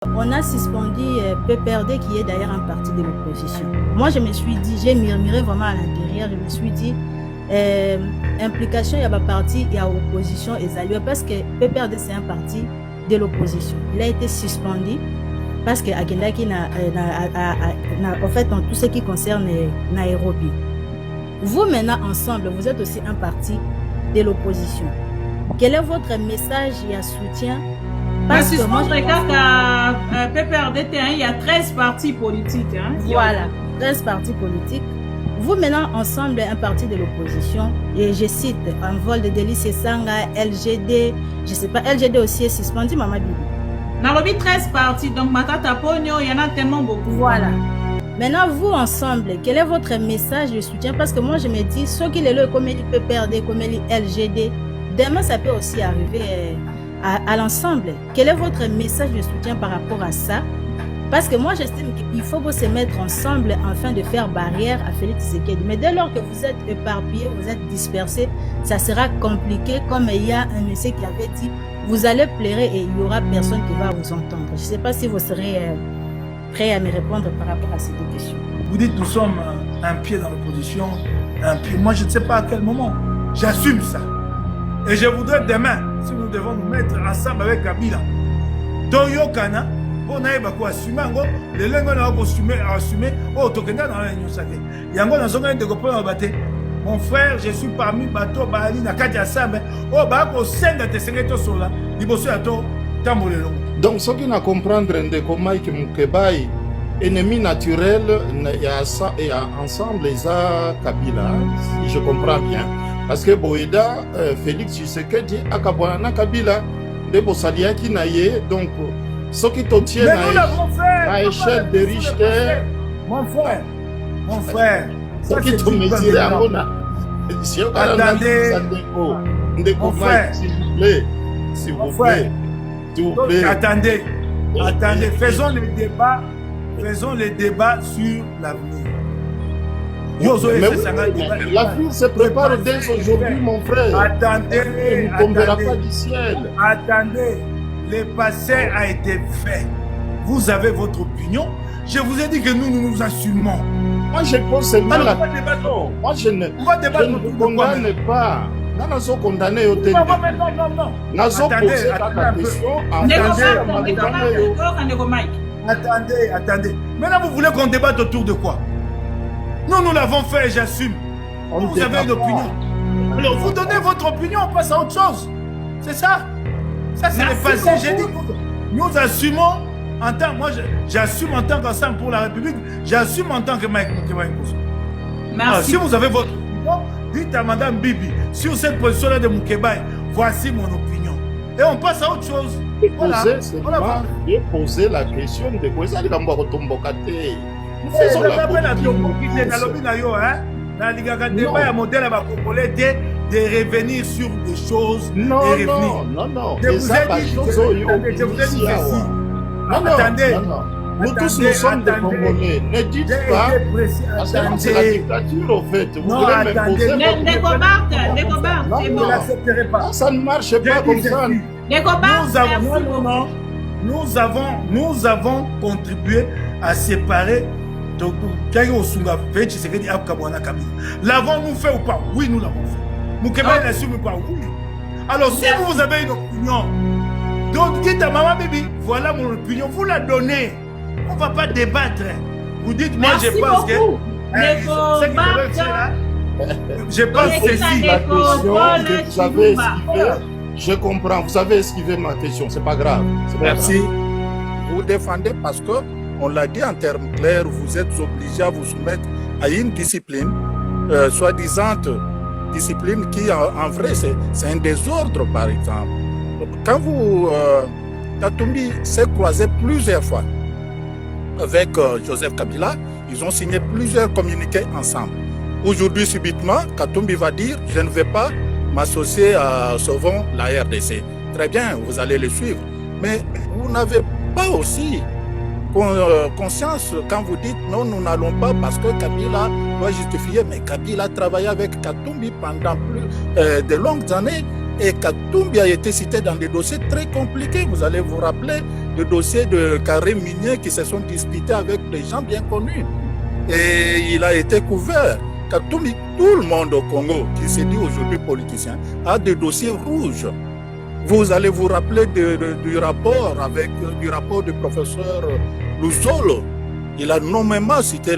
On a suspendu PPRD qui est d'ailleurs un parti de l'opposition. Moi, je me suis dit, j'ai murmuré vraiment à l'intérieur, je me suis dit, implication, il y a un parti, il y a opposition et salut, parce que PPRD, c'est un parti de l'opposition. Il a été suspendu parce que Akendaki en fait, en tout ce qui concerne Nairobi. Vous, maintenant, ensemble, vous êtes aussi un parti de l'opposition. Quel est votre message et soutien? Parce que moi, je regarde qu'à PPRD, il y a 13 partis politiques. Hein, voilà, 13 partis politiques. Vous, maintenant, ensemble, un parti de l'opposition, et je cite, en vol de délice Sanga, LGD, je ne sais pas, LGD aussi est suspendu, Maman Bibi. Nairobi, 13 partis, donc Matata Pogno, il y en a tellement beaucoup. Voilà. Maintenant, vous, ensemble, quel est votre message de soutien? Parce que moi, je me dis, ceux qui le comme il PPRD, comme il LGD, demain, ça peut aussi arriver à l'ensemble. Quel est votre message de soutien par rapport à ça? Parce que moi, j'estime qu'il faut se mettre ensemble afin de faire barrière à Félix Tshisekedi. Mais dès lors que vous êtes éparpillés, vous êtes dispersés, ça sera compliqué. Comme il y a un monsieur qui avait dit, vous allez pleurer et il n'y aura personne qui va vous entendre. Je ne sais pas si vous serez prêt à me répondre par rapport à cette question. Vous dites, nous sommes un pied dans l'opposition, un pied. Moi, je ne sais pas à quel moment. J'assume ça. Et je voudrais demain, si nous devons nous mettre ensemble avec Kabila, Toyokana, on a assumer, les langues on a assumé, oh, Tokenda dans la Union Sacrée. Yango dans son de copain mon frère, je suis parmi bateau, Bali, Nakadia Sam, oh, Bako, Senda, Tessereto Sola, Libosu Ato, Tamolelo. Donc, ce qui n'a comprendre de comment Mukebai, ennemi naturel, il y a ensemble les Kabila, si je comprends bien. Parce que Boïda, Félix Tshisekedi, Akabwana Kabila, de Bossaliaki Naye, donc ce qui te tient à l'échelle de Richter. Mon frère, ce qui te met à mon attendez, mon frère, s'il vous plaît, attendez, faisons les débats sur l'avenir. L'avenir se prépare dès aujourd'hui, mon frère. Attendez, il ne tombera pas du ciel. Attendez, le passé a été fait. Vous avez votre opinion. Je vous ai dit que nous nous assumons. Moi, je pose seulement la question. Moi, je ne condamne pas. Non, je condamne au téléphone. Non. Attendez. Maintenant, vous voulez qu'on débatte autour de quoi? Nous l'avons fait et j'assume. Vous avez une opinion. Alors, vous donnez votre opinion, on passe à autre chose. C'est ça? Ça, c'est le passé. J'ai dit que nous assumons en tant... Moi, j'assume en tant qu'ensemble pour la République. J'assume en tant que Mike Moukéba. Si vous avez votre opinion, dites à Madame Bibi, sur cette position-là de Moukéba, voici mon opinion. Et on passe à autre chose. Voilà. J'ai posé la question de quoi ça nous faisons la de revenir sur des choses non. Je vous ai dit ceci. Attendez. Nous tous nous sommes des Congolais. Ne dites pas. C'est la dictature au fait. Vous voulez m'imposer votre... Ça ne marche pas comme ça. Nous avons contribué à séparer. Donc, l'avons-nous fait ou pas? Oui, nous l'avons fait. Moukeba n'assume pas? Oui. Alors, si vous avez une opinion, donc dites à Maman Bibi, voilà mon opinion, vous la donnez. On ne va pas débattre. Vous dites, moi je pense que... Je pense ceci. La question que vous avez esquivée, je comprends, vous avez esquivé ma question, c'est pas grave. Merci. Vous défendez parce que on l'a dit en termes clairs, vous êtes obligé à vous soumettre à une discipline, soi-disant discipline qui en vrai c'est un désordre par exemple. Donc, quand Katumbi s'est croisé plusieurs fois avec Joseph Kabila, ils ont signé plusieurs communiqués ensemble. Aujourd'hui subitement, Katumbi va dire je ne vais pas m'associer à Sauvons la RDC. Très bien, vous allez le suivre. Mais vous n'avez pas aussi conscience quand vous dites non, nous n'allons pas parce que Kabila doit justifier. Mais Kabila a travaillé avec Katumbi pendant de longues années Et Katumbi a été cité dans des dossiers très compliqués. Vous allez vous rappeler le dossier de carrés miniers qui se sont disputés avec des gens bien connus. Et il a été couvert. Katumbi, tout le monde au Congo qui se dit aujourd'hui politicien a des dossiers rouges. Vous allez vous rappeler du rapport du professeur Luzolo. Il a nommément cité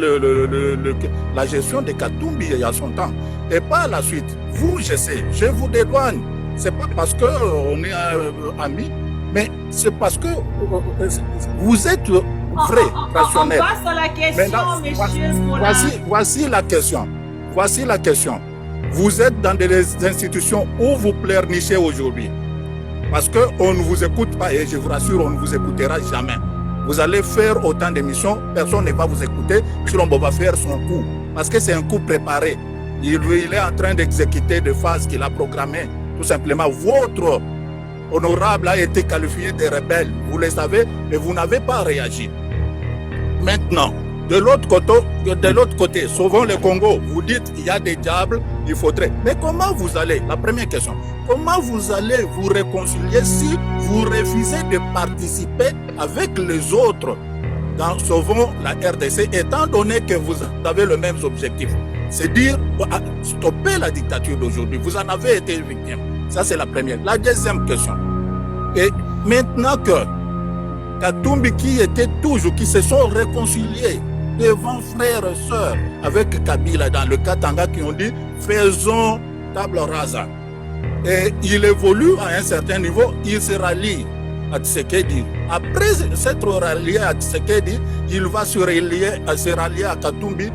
la gestion de Katumbi il y a son temps. Et par la suite, vous, je sais, je vous dédouane. C'est pas parce qu'on est amis, mais c'est parce que vous êtes vrai, rationnel. On passe à la question, maintenant, monsieur. Voici la question. Voici la question. Vous êtes dans des institutions où vous pleurnichez aujourd'hui. Parce qu'on ne vous écoute pas et je vous rassure, on ne vous écoutera jamais. Vous allez faire autant d'émissions, personne ne va vous écouter, Chilombo va faire son coup. Parce que c'est un coup préparé. Il est en train d'exécuter des phases qu'il a programmées. Tout simplement, votre honorable a été qualifié de rebelle. Vous le savez, et vous n'avez pas réagi. Maintenant, de l'autre côté, souvent le Congo, vous dites il y a des diables, il faudrait. Mais comment vous allez, la première question, comment vous allez vous réconcilier si vous refusez de participer avec les autres dans Sauvons la RDC, étant donné que vous avez le même objectif, c'est dire stopper la dictature d'aujourd'hui. Vous en avez été victime. Ça, c'est la première. La deuxième question. Et maintenant que Katumbi qui se sont réconciliés devant frères et sœurs avec Kabila dans le Katanga qui ont dit faisons table rasa. Et il évolue à un certain niveau, il se rallie à Tshisekedi. Après s'être rallié à Tshisekedi, il va se rallier à Katumbi,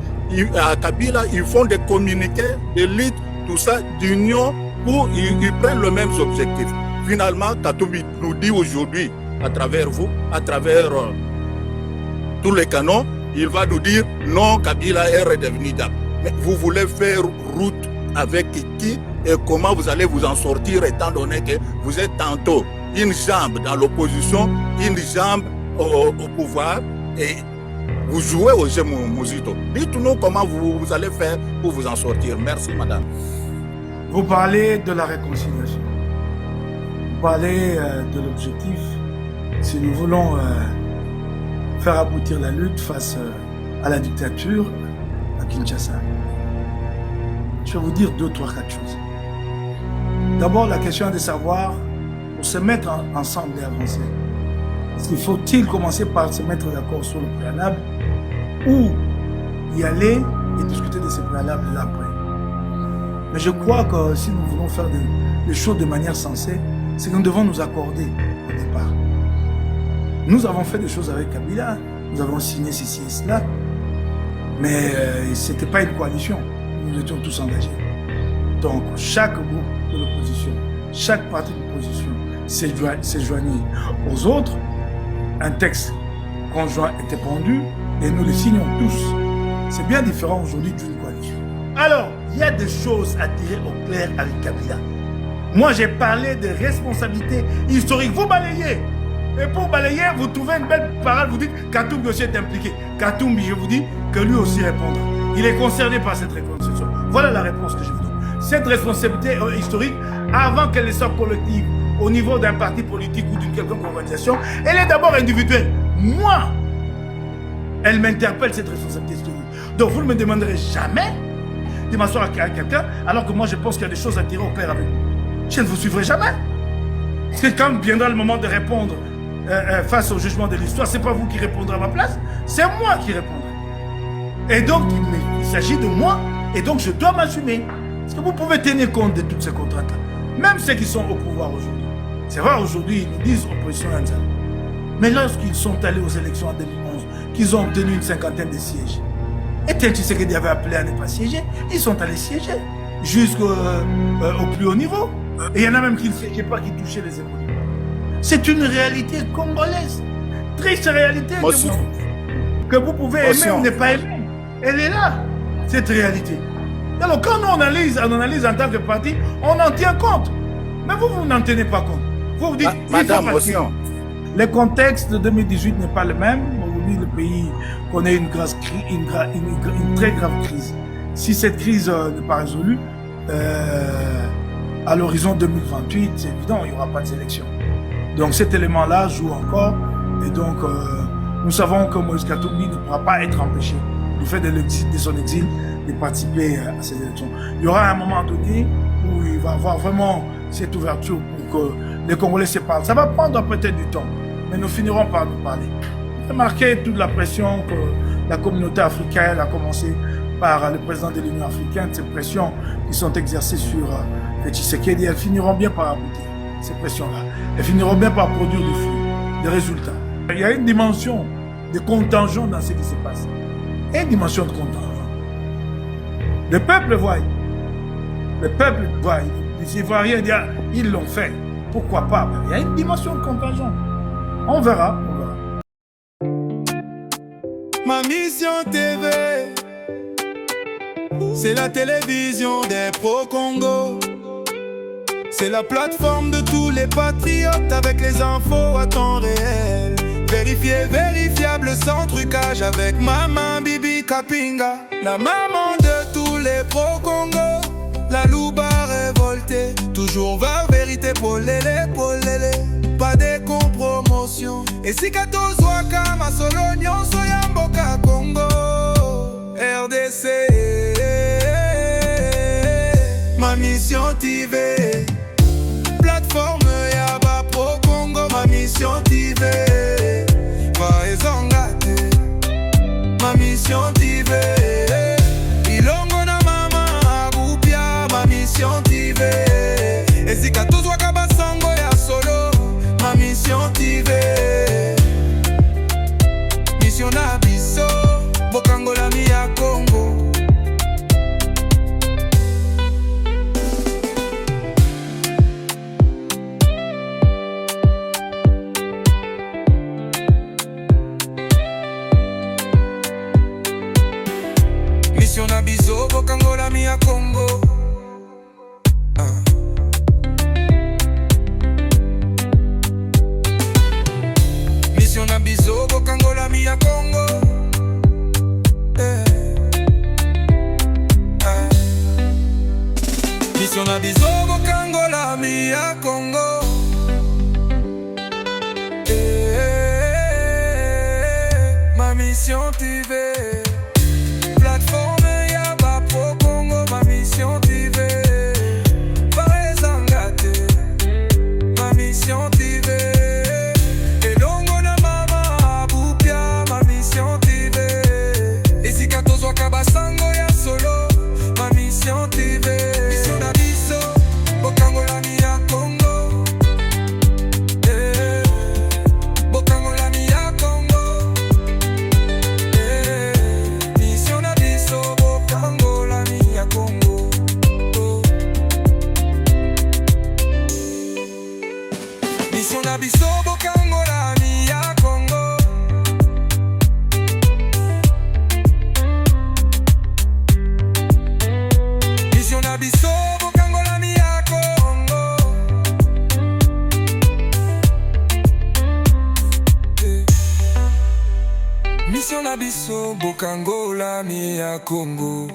à Kabila. Ils font des communiqués, des luttes, tout ça, d'union où ils prennent le même objectif. Finalement, Katumbi nous dit aujourd'hui, à travers vous, à travers tous les canons, il va nous dire non, Kabila est redevenu DAP. Mais vous voulez faire route avec qui et comment vous allez vous en sortir étant donné que vous êtes tantôt une jambe dans l'opposition, une jambe au pouvoir et vous jouez au jeu Mouzito. Dites-nous comment vous allez faire pour vous en sortir. Merci madame. Vous parlez de la réconciliation. Vous parlez de l'objectif. Si nous voulons faire aboutir la lutte face à la dictature à Kinshasa, je vais vous dire 2, 3, 4 choses. D'abord, la question est de savoir, pour se mettre ensemble et avancer, est-ce qu'il faut-il commencer par se mettre d'accord sur le préalable ou y aller et discuter de ces préalables là après. Mais je crois que si nous voulons faire les choses de manière sensée, c'est que nous devons nous accorder au départ. Nous avons fait des choses avec Kabila, nous avons signé ceci et cela, mais ce n'était pas une coalition, nous étions tous engagés. Donc chaque groupe de l'opposition, chaque parti de l'opposition s'est joigné aux autres, un texte conjoint était pendu et nous le signons tous. C'est bien différent aujourd'hui d'une coalition. Alors, il y a des choses à tirer au clair avec Kabila. Moi, j'ai parlé de responsabilité historique. Vous balayez. Et pour balayer, vous trouvez une belle parole, vous dites Katumbi aussi est impliqué. Katumbi, je vous dis que lui aussi répondra. Il est concerné par cette réconciliation. Voilà la réponse que je vous donne. Cette responsabilité historique, avant qu'elle ne soit collective, au niveau d'un parti politique ou d'une quelconque organisation, elle est d'abord individuelle. Moi, elle m'interpelle cette responsabilité historique. Donc vous ne me demanderez jamais de m'asseoir avec quelqu'un, alors que moi je pense qu'il y a des choses à tirer au clair avec vous. Je ne vous suivrai jamais. Parce que quand viendra le moment de répondre face au jugement de l'histoire, ce n'est pas vous qui répondrez à ma place, c'est moi qui répondrai. Et donc, il s'agit de moi, et donc je dois m'assumer. Parce que vous pouvez tenir compte de toutes ces contraintes-là. Même ceux qui sont au pouvoir aujourd'hui. C'est vrai, aujourd'hui, ils nous disent opposition indienne. Mais lorsqu'ils sont allés aux élections en 2011, qu'ils ont obtenu une 50aine de sièges, et Tshisekedi avait appelé à ne pas siéger, ils sont allés siéger jusqu'au plus haut niveau. Et il y en a même qui ne siégeaient pas, qui touchaient les épaules. C'est une réalité congolaise. Triste réalité que vous pouvez aimer ou ne pas aimer. Elle est là, cette réalité. Alors quand on analyse en tant que parti, on en tient compte. Mais vous n'en tenez pas compte. Vous vous dites, Madame Motion. Le contexte de 2018 n'est pas le même. Aujourd'hui, le pays connaît une très grave crise. Si cette crise n'est pas résolue, à l'horizon 2028, c'est évident, il n'y aura pas de élections. Donc cet élément-là joue encore. Et donc, nous savons que Moïse Katumbi ne pourra pas être empêché, du fait de son exil, de participer à ces élections. Il y aura un moment donné où il va y avoir vraiment cette ouverture pour que les Congolais se parlent. Ça va prendre peut-être du temps, mais nous finirons par nous parler. Remarquez toute la pression que la communauté africaine a commencé par le président de l'Union africaine, ces pressions qui sont exercées sur Tshisekedi, elles finiront bien par aboutir, ces pressions-là. Elles finiront bien par produire des fruits, des résultats. Il y a une dimension de contingent dans ce qui se passe. Une dimension de contingent. Le peuple voit. Le peuple voit. Les Ivoiriens disent, ils l'ont fait. Pourquoi pas? Il y a une dimension de contingent. On verra. On verra. Ma mission TV, c'est la télévision des pro-Congo. C'est la plateforme de tous les patriotes avec les infos à temps réel. Vérifié, vérifiable, sans trucage avec Maman Bibi Kapinga. La maman de tous les pro-Congo. La louba révoltée, toujours vers vérité pour l'élé, pas de compromotion. Et si kato zwaka masolonyo soyamboka Congo RDC. Ma mission TV, plateforme Yaba Pro Congo. Ma mission TV, Vaezongate. Ma mission TV, Ilongo na mama Abupia. Ma mission TV, Ezika tozwaka basango ya solo. Ma mission TV, mission na biso bokangola mi ya Congo. Mission na biso bokangola mi ya Congo. Mission na biso bokangola mi ya Congo. Mission na biso bokangola mi ya Congo. Ma mission TV, plateforme Yaba Pro Congo. Ma mission TV, Vaezongate. Ma mission TV, Elongo na mama Abupia. Ma mission TV, Ezika tozwaka basango ya solo. Ma mission TV, mission na biso bokangola mi ya Congo. Bokangola mi ya Congo. Mission na biso bokangola mi ya Congo. Mission na biso bokangola mi ya Congo. Mission na biso bokangola mi ya Congo. Mission na biso bokangola mi ya Congo.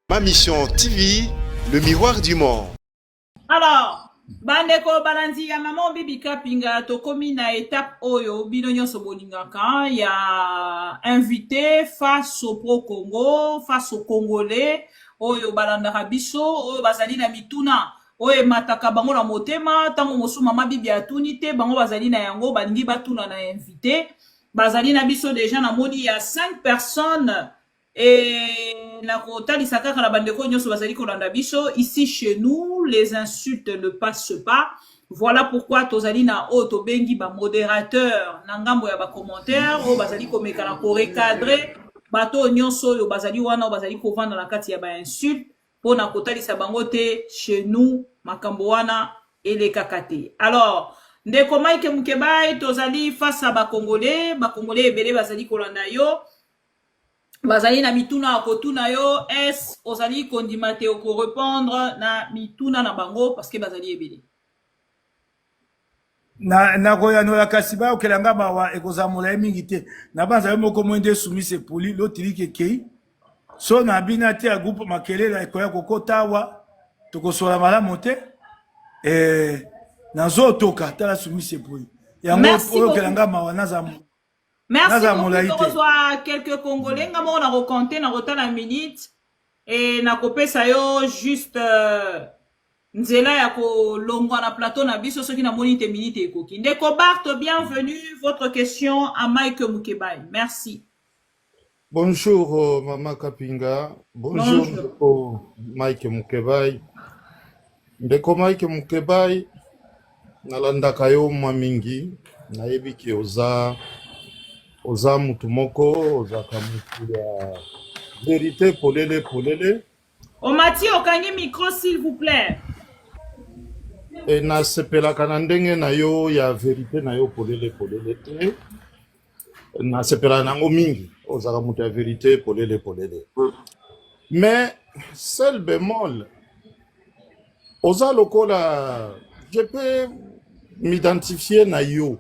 Ma mission TV, le miroir du monde. Alors, bandeko balandi ya maman Bibi Kapinga tokomi na étape oyo bino nyonso bolingaka ya invité face au pro Congo, face au Congolais oyo balandaka biso oyo bazali na mituna oyo mataka bango na motema tango mosu mama Bibi atuni te bango bazali na yango balingi batuna na invité bazali na biso déjà na moni ya 5 personnes. Et la kotalisa kaka na bandeko nyonso bazali kolanda biso ici chez nous les insultes ne passent pas. Voilà pourquoi tozali na o to bengi ba modérateur na ngambo ya ba commentaire o bazali komeka na ko recadrer bato nyonso yo bazali wana o bazali kovanda na kati ya ba insulte pona kotalisa bango te chez nous makambo wana ele kakate. Alors ndeko Mike Mukebai tozali face à ba Congolais ebele bazali kolanda yo. bazali na mituna akotuna yo est ozali kondima te okorépondre na mituna na bango parce que bazali ebele na koyanola kasi bayokelanga mawa ekozala molai mingi te na banzali moko mwende soumise epuli lotiliki ekei so na bina te ya groupe makelela ekoya kokota awa tokosola malamu te nazotoka tala soumise epuli yango oyokelanga mawa naza merci beaucoup tokozwa quelques congolais nga moko nakokonte nakotala minute e nakopesa yo juste nzela ya kolongwa na plateau na biso soki namoni te minute ekoki ndeko Bart bienvenue votre question à Mike Mukebai merci. Bonjour Mama Kapinga, bonjour Mike Mukebai. Ndeko Mike Mukebai nalandaka yo mwa mingi nayebi ki oza mutu moko ozaka mutu ya vérité polele Omati okangi micro s'il vous plaît. E nasepelaka na ndenge na yo ya vérité na yo polele te nasepelaka nango mingi ozaka mutu ya vérité polele mais seul bémol oza lokola je peux m'identifier na yo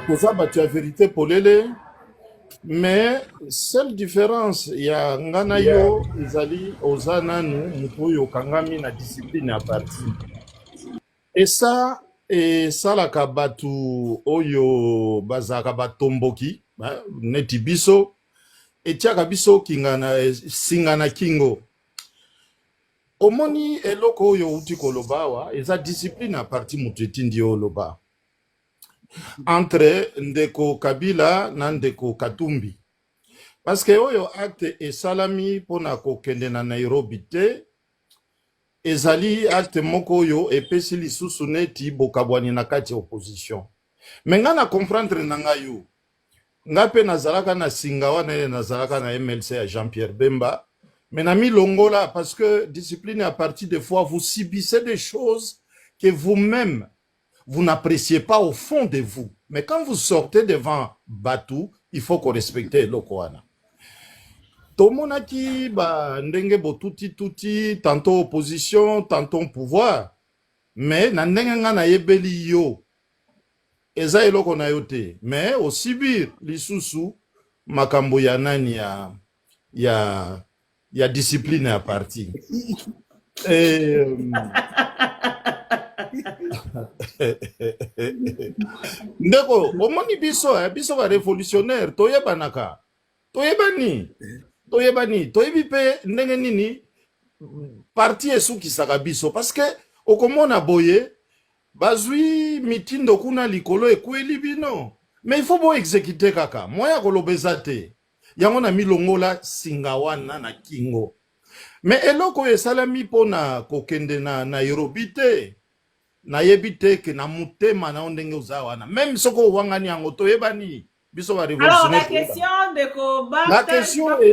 oza batu ya vérité polele mais seule différence ya nga na yo ezali oza nanu mutu oyo okangami na discipline ya parti et ça esalaka batu oyo bazalaka batomboki neti biso etiaka biso singa na kingo omoni eloko oyo uti koloba awa eza discipline ya parti mutu etindi yo oloba entre ndeko Kabila na ndeko Katumbi parce que oyo acte esalami pona kokende na Nairobi te ezali acte moko oyo epesi lisusu neti bokabwani na kati opposition mais nga na comprendre na nga yo nga pe nazalaka na singa wana nazalaka na MLC ya Jean-Pierre Bemba mais na milongola parce que discipline à partir des fois vous subissez des choses que vous-même vous n'appréciez pas au fond de vous. Mais quand vous sortez devant Batou, il faut qu'on respecte l'Okoana. Tomonaki, ndenge bo tuti, tantôt opposition, tantôt pouvoir. Mais nandenga na yebeli yo. Eza eloko na yote. Mais au Sibir, lisusu, makambo ya nani ya discipline à parti. Ndeko omoni biso ba révolutionnaire toyebanaka toyebani toyebi pe ndenge nini parti esukisaka biso parce que okomona boye bazwi mitindo kuna likolo ekweli bino mais il faut bo exécuter kaka moya kolobeza te yango na milongola singa wana na kingo mais eloko esalami pona kokende na Nairobi te nayebi te ke na mutema na ndenge uzawana même soko wangani yango toyebani biso ba révolutionnaire. Alors la question de Koba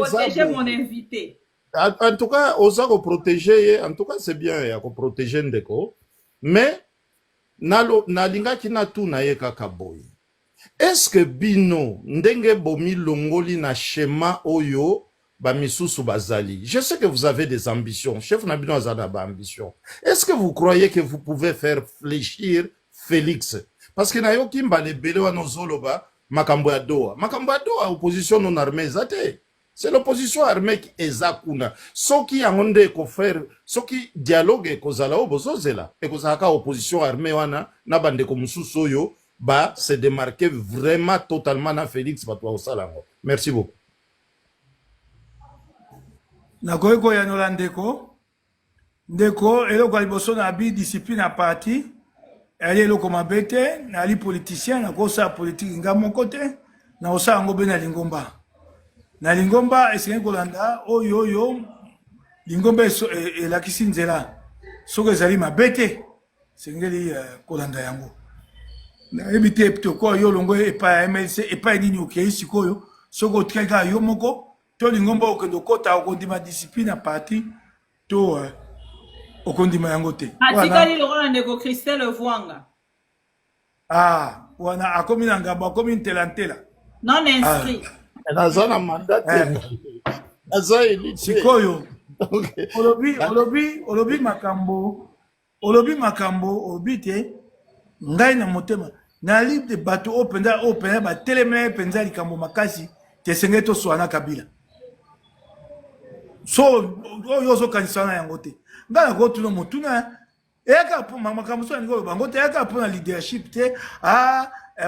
protéger mon invité. En tout cas oza ko protéger en tout cas c'est bien ya ko protéger ndeko mais nalinga kina tu na ye kaka boy est-ce que bino ndenge bomi longoli na schéma oyo Bamisusu Bazali, je sais que vous avez des ambitions. Chef Nabino Azana ba ambition. Est-ce que vous croyez que vous pouvez faire fléchir Félix? Parce que nayo kimba le bele wa nozoloba makambo ya doa. Makambo ya doa opposition non armée zate. C'est l'opposition armée qui ezakuna. Soki yangonde ko faire, soki dialogue ko zala obozozela. E ko zaka opposition armée wana na bande ko mususu yo ba se démarquer vraiment totalement na Félix batwa osalango. Merci beaucoup. Nakoyeko yanola ndeko eloko ya liboso na bi discipline à parti ali eloko mabe te nali politicien nakosala politique nga moko te nakosala yango mpe na lingomba esengi kolanda oyo lingomba elakisi nzela soki ezali mabe te esengeli kolanda yango nayebi te toko yo longo epai ya MLC epai nini okei sikoyo soki otikali kaka yo moko to lingomba okende okota okondima discipline à parti to okondima yango te atikali lokola ndeko Christelle Vwanga wana akomi na ngambo akomi ntela non inscrit naza na mandat naza élu sikoyo olobi makambo olobi te ngai na motema nali de bato oyo mpenza batelema mpenza likambo makasi tesengeli toswana Kabila so oyo ozokanisa na yango te ngai nakotuna motuna eyaka makambo so alingi oloba yango te eyaka mpona leadership te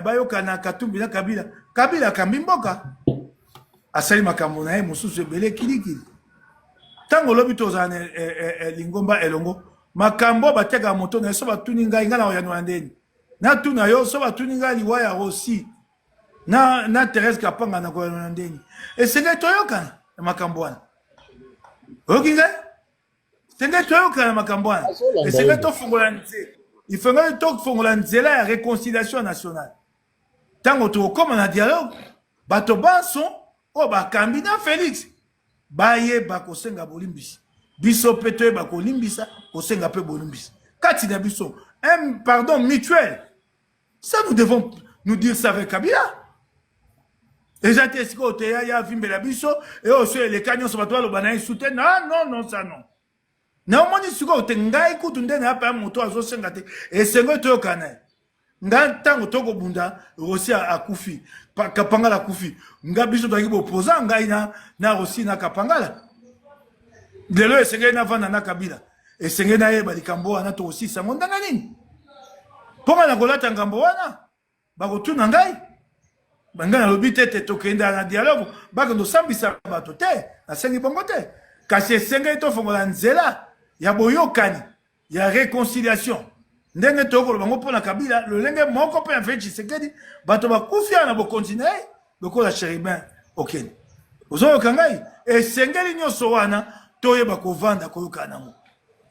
bayokana Katumbi na Kabila akambi mboka asali makambo na ye mosusu ebele kilikili ntango olobi tozala na lingomba elongo makambo batekaka moto na ye so batuni ngai na oyanwala ndeni natuna yo so batuni ngai liwa ya Rossi na Thérèse Kapanga na koyanwala ndeni esengeli toyokana na makambo wana oyoki ngai esengeli toyokana na makambo wana esengeli tofongola nzela ifengeli tofongola nzela ya réconciliation nationale ntango tokokoma na dialogue bato banso oyo bakambi na Félix bayeba kosenga bolimbisi biso mpe toyeba kolimbisa kosenga mpe bolimbisa kati na biso un pardon mutuel ça nous devons nous dire ça avec Kabila eza te esika oyo te ya avimbela biso oyo so eleka nyonso bato baloba na ye su te non ça non naomoni sikoyo te ngai kutu nde na pa moto azosenga te esengo toyokana ye nga ntango tokobunda Rossi akufi Kapangala akufi nga biso toyaki bopoza ngai na Rossi na Kapangala lelo esengeli navanda na Kabila esengeli nayeba likambo wana tokosisa ngo ndanga nini mponga na kolata ngambo wana bakotuna ngai ngai nalobi te tokenda na dialogue bakende osambisa bato te nasengi bongo te kasi esengeli tofongola nzela ya boyokani ya réconciliation ndenge tokoloba ngo mpona Kabila lolenge moko mpe ya Félix Tshisekedi bato bakufi na bokonzi na ye lokola Chéribin okende ozoyoka ngai esengeli nyonso wana toyeba kovanda koyoka nango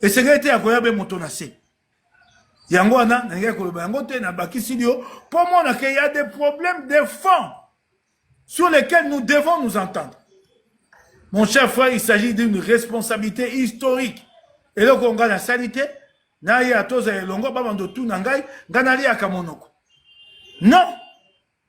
esengeli te ya koyeba moto na se yango wana nalingi koloba yango te na bakisi dio mpo mona ke y a des problèmes de fond sur lesquels nous devons nous entendre. Mon cher frère, il s'agit d'une responsabilité historique eloko nga na salite na ye atoza elongo babando tu na ngai nganali akamonoko non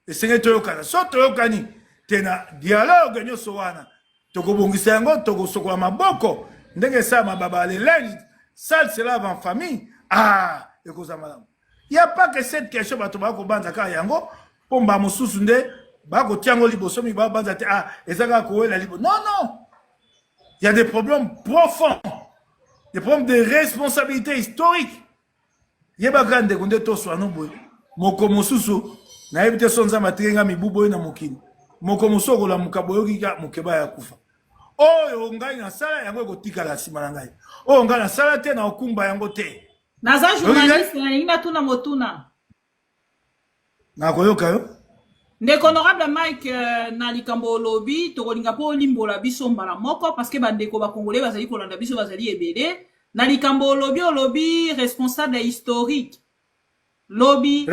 esengeli toyokana so toyokani te na dialogue nyonso wana tokobongisa yango tokosokola maboko ndenge esala mababa lelenge sale se lave en famille ekoza malamu y a pas que cette question bato bakobanza kaka yango mpo mba mosusu nde bakotiango liboso mi babanza te ezaka kowela liboso non il y a des problèmes profonds, des problèmes de responsabilité historique. Yebaka ndeko nde toswa no boy moko mosusu na yebite sonza matenga mibubo na mokini moko mosusu la mukaboyoki ka mukeba ya kufa oyo ngai na sala yango ekotika la sima na ngai oyo ngai na sala te na okumba yango te naza journaliste na linga tuna motuna na koyoka yo ndeko honorable Mike na likambo lobi tokolinga po limbola biso mbala moko parce que bandeko ba congolais bazali kolanda biso bazali ebele na likambo lobi responsable historique lobby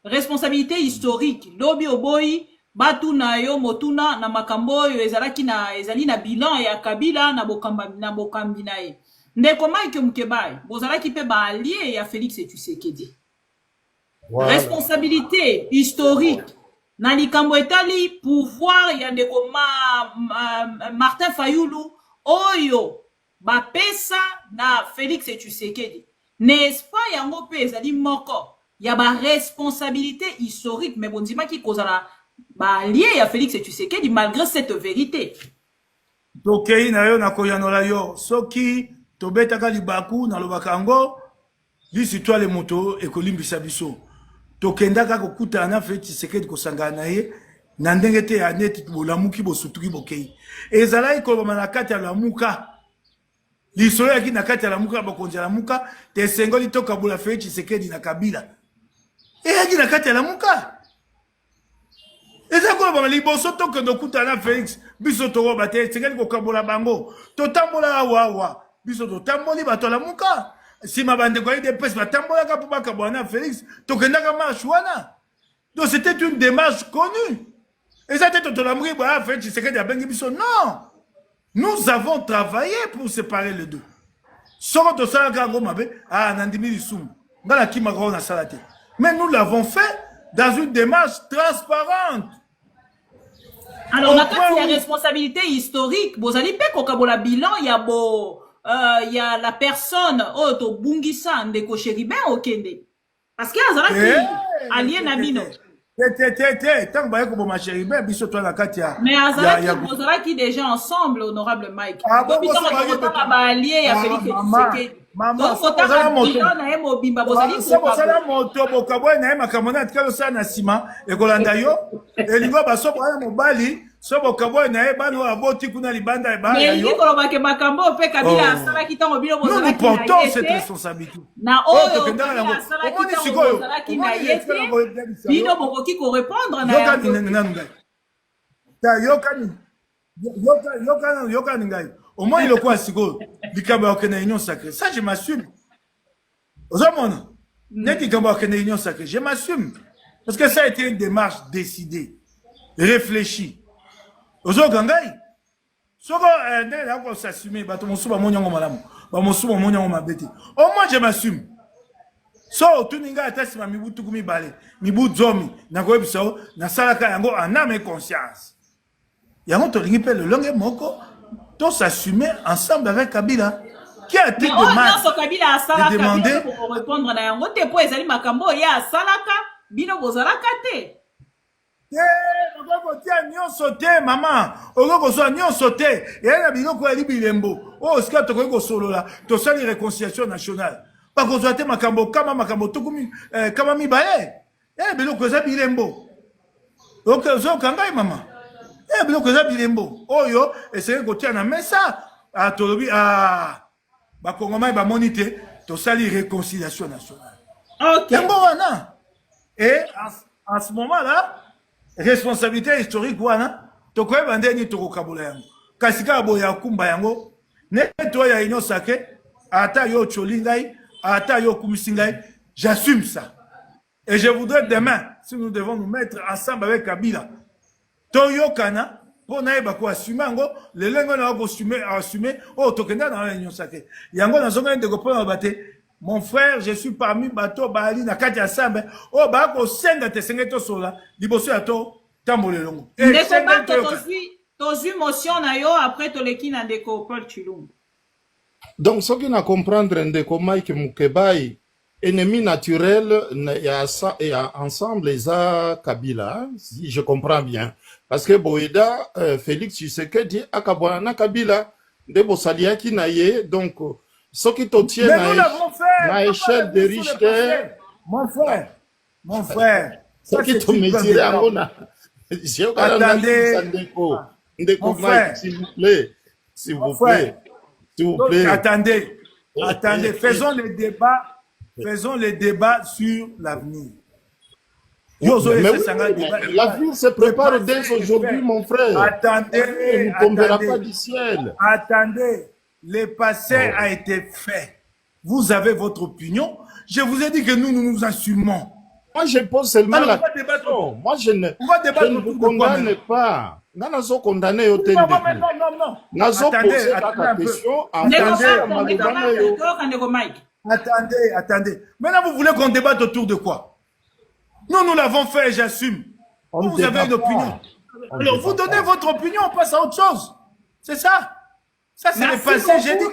responsabilité historique lobby oboyi batu na yo motuna na makambo yo ezali na bilan ya Kabila na bokambi na ye ndeko Mike Mukebai bozalaki pe ba allié ya Félix Tshisekedi. Voilà. Responsabilité historique na likambo etali pouvoir ya ndeko Martin Fayulu oyo bapesa na Félix Tshisekedi n'est-ce pas yango pe ezali moko ya ba responsabilité historique mais bondima ki kozala ba allié ya Félix Tshisekedi malgré cette vérité tokei na yo na koyanola yo soki tobetaka libaku na lobaka ngo lisi toi le moto ekolimbisa biso tokendaka kokutana na Félix Tshisekedi kosangana na ye na ndenge te ya neti bolamuki bosutuki bokei ezalaki kolobama na kati ya lamuka lisolo yaki na kati ya lamuka bakonzi ya lamuka te esengoli tokabula Félix Tshisekedi na Kabila eyaki na kati ya lamuka eza kolobama liboso tokende okutana na Félix biso tokoba te esengeli kokabula bango totambola awawa biso totamboli bato ya lamuka sima bandeko ya UDPS batambolaka mpo bakabwana na Félix tokendaka marche wana donc c'était une démarche connue eza te totolamuki boya Félix Tshisekedi abengi biso non nous avons travaillé pour séparer les deux soko tosalaka yango mabe nandimi lisumu ngala kimaka oyo nasala te mais nous l'avons fait dans une démarche transparente. Alors, on a quand il y a responsabilité historique. Vous allez pas qu'on la bilan, il y a la personne, oh, to bungisa, ndeko chéribin, okende. Parce qu'il y a qui alien abino. Tant que vous avez chéribin, biso toi la katia. Mais vous avez qui déjà ensemble, honorable Mike. Ah bon, vous avez allié, il y a Félix Tshisekedi. Donc, faut avoir bilan na emo bimba. Vous allez ça la moto, bokabo na ema kamona tkalo sa na sima, et kolanda yo, et lingo baso bwana mobali. So bokabo na bano aboti kuna libanda ba mais il ko ba ke makambo pe kabila asala kitango bilo bozala nous portons cette responsabilité na oyo asala kitango bozala ki na yete bino bokoki ko répondre na ta yokani ngai au moins il ko asiko likaba okena union sacrée ça je m'assume ozomona neti kamba okena union sacrée je m'assume parce que ça a été une démarche décidée réfléchie. Ozogangai soko ndé la ko s'assumer bato mosuba monyango malamu ba mosuba monyango mabete au moins je m'assume so tuninga atasima mibutu kumi bale mibu zomi na ko ebiso na salaka yango en âme et conscience yango to lingi pe le longue moko to s'assumer ensemble avec Kabila qui a été demandé pour répondre na yango te po ezali makambo ya salaka bino bozalaka te. Maman, il réconciliation nationale. Pas qu'on soit makambo, kama makambo, kama mi bae. Bilo koza bilembo. Donc, kangai maman. Bilo koza bilembo. Oyo, essayez de tirer na mesa. A tolobi, ba kongoma ba monité, to sali réconciliation nationale. Ok. Et en ce moment-là, responsabilité historique wana tokoye bandeni tokokabola yango kasika boya kumba yango ne to ya union sacrée ata yo cholingai ata yo kumisingai j'assume ça et je voudrais demain si nous devons nous mettre ensemble avec Kabila toyo kana pour naeba ko assumer yango le lengo na ko assumer oh tokenda dans la union sacrée yango na zonga ndeko pona baté. Mon frère, je suis parmi bateau Bali na kati asambe. Oh ba ko senga te senga to sola. Liboso ya to tambole longo. Ndeko ba tozu motion na yo après to leki na ndeko Paul Chilumba. Donc ce qui na comprendre ndeko Mike Mukebai ennemi naturel et ensemble les Kabila si je comprends bien parce que Boeda Félix Tshisekedi akabwana na Kabila ndebo saliaki na ye donc ce qui te tient à l'échelle de richesse. Mon frère. Ce qui te met attendez. Mon frère. S'il vous plaît. Attendez. Faisons les débats sur l'avenir. L'avenir se prépare dès aujourd'hui, mon frère. Attendez. Il ne tombera pas du ciel. Attendez. Le passé a été fait. Vous avez votre opinion. Je vous ai dit que nous nous assumons. Moi, je pose seulement la question. Moi, je ne vous condamne pas. Non. Attendez. Maintenant, vous voulez qu'on débatte autour de quoi? Nous l'avons fait et j'assume. Vous avez une opinion. Alors, vous donnez votre opinion, on passe à autre chose. C'est ça. Ça, c'est le passé. J'ai dit que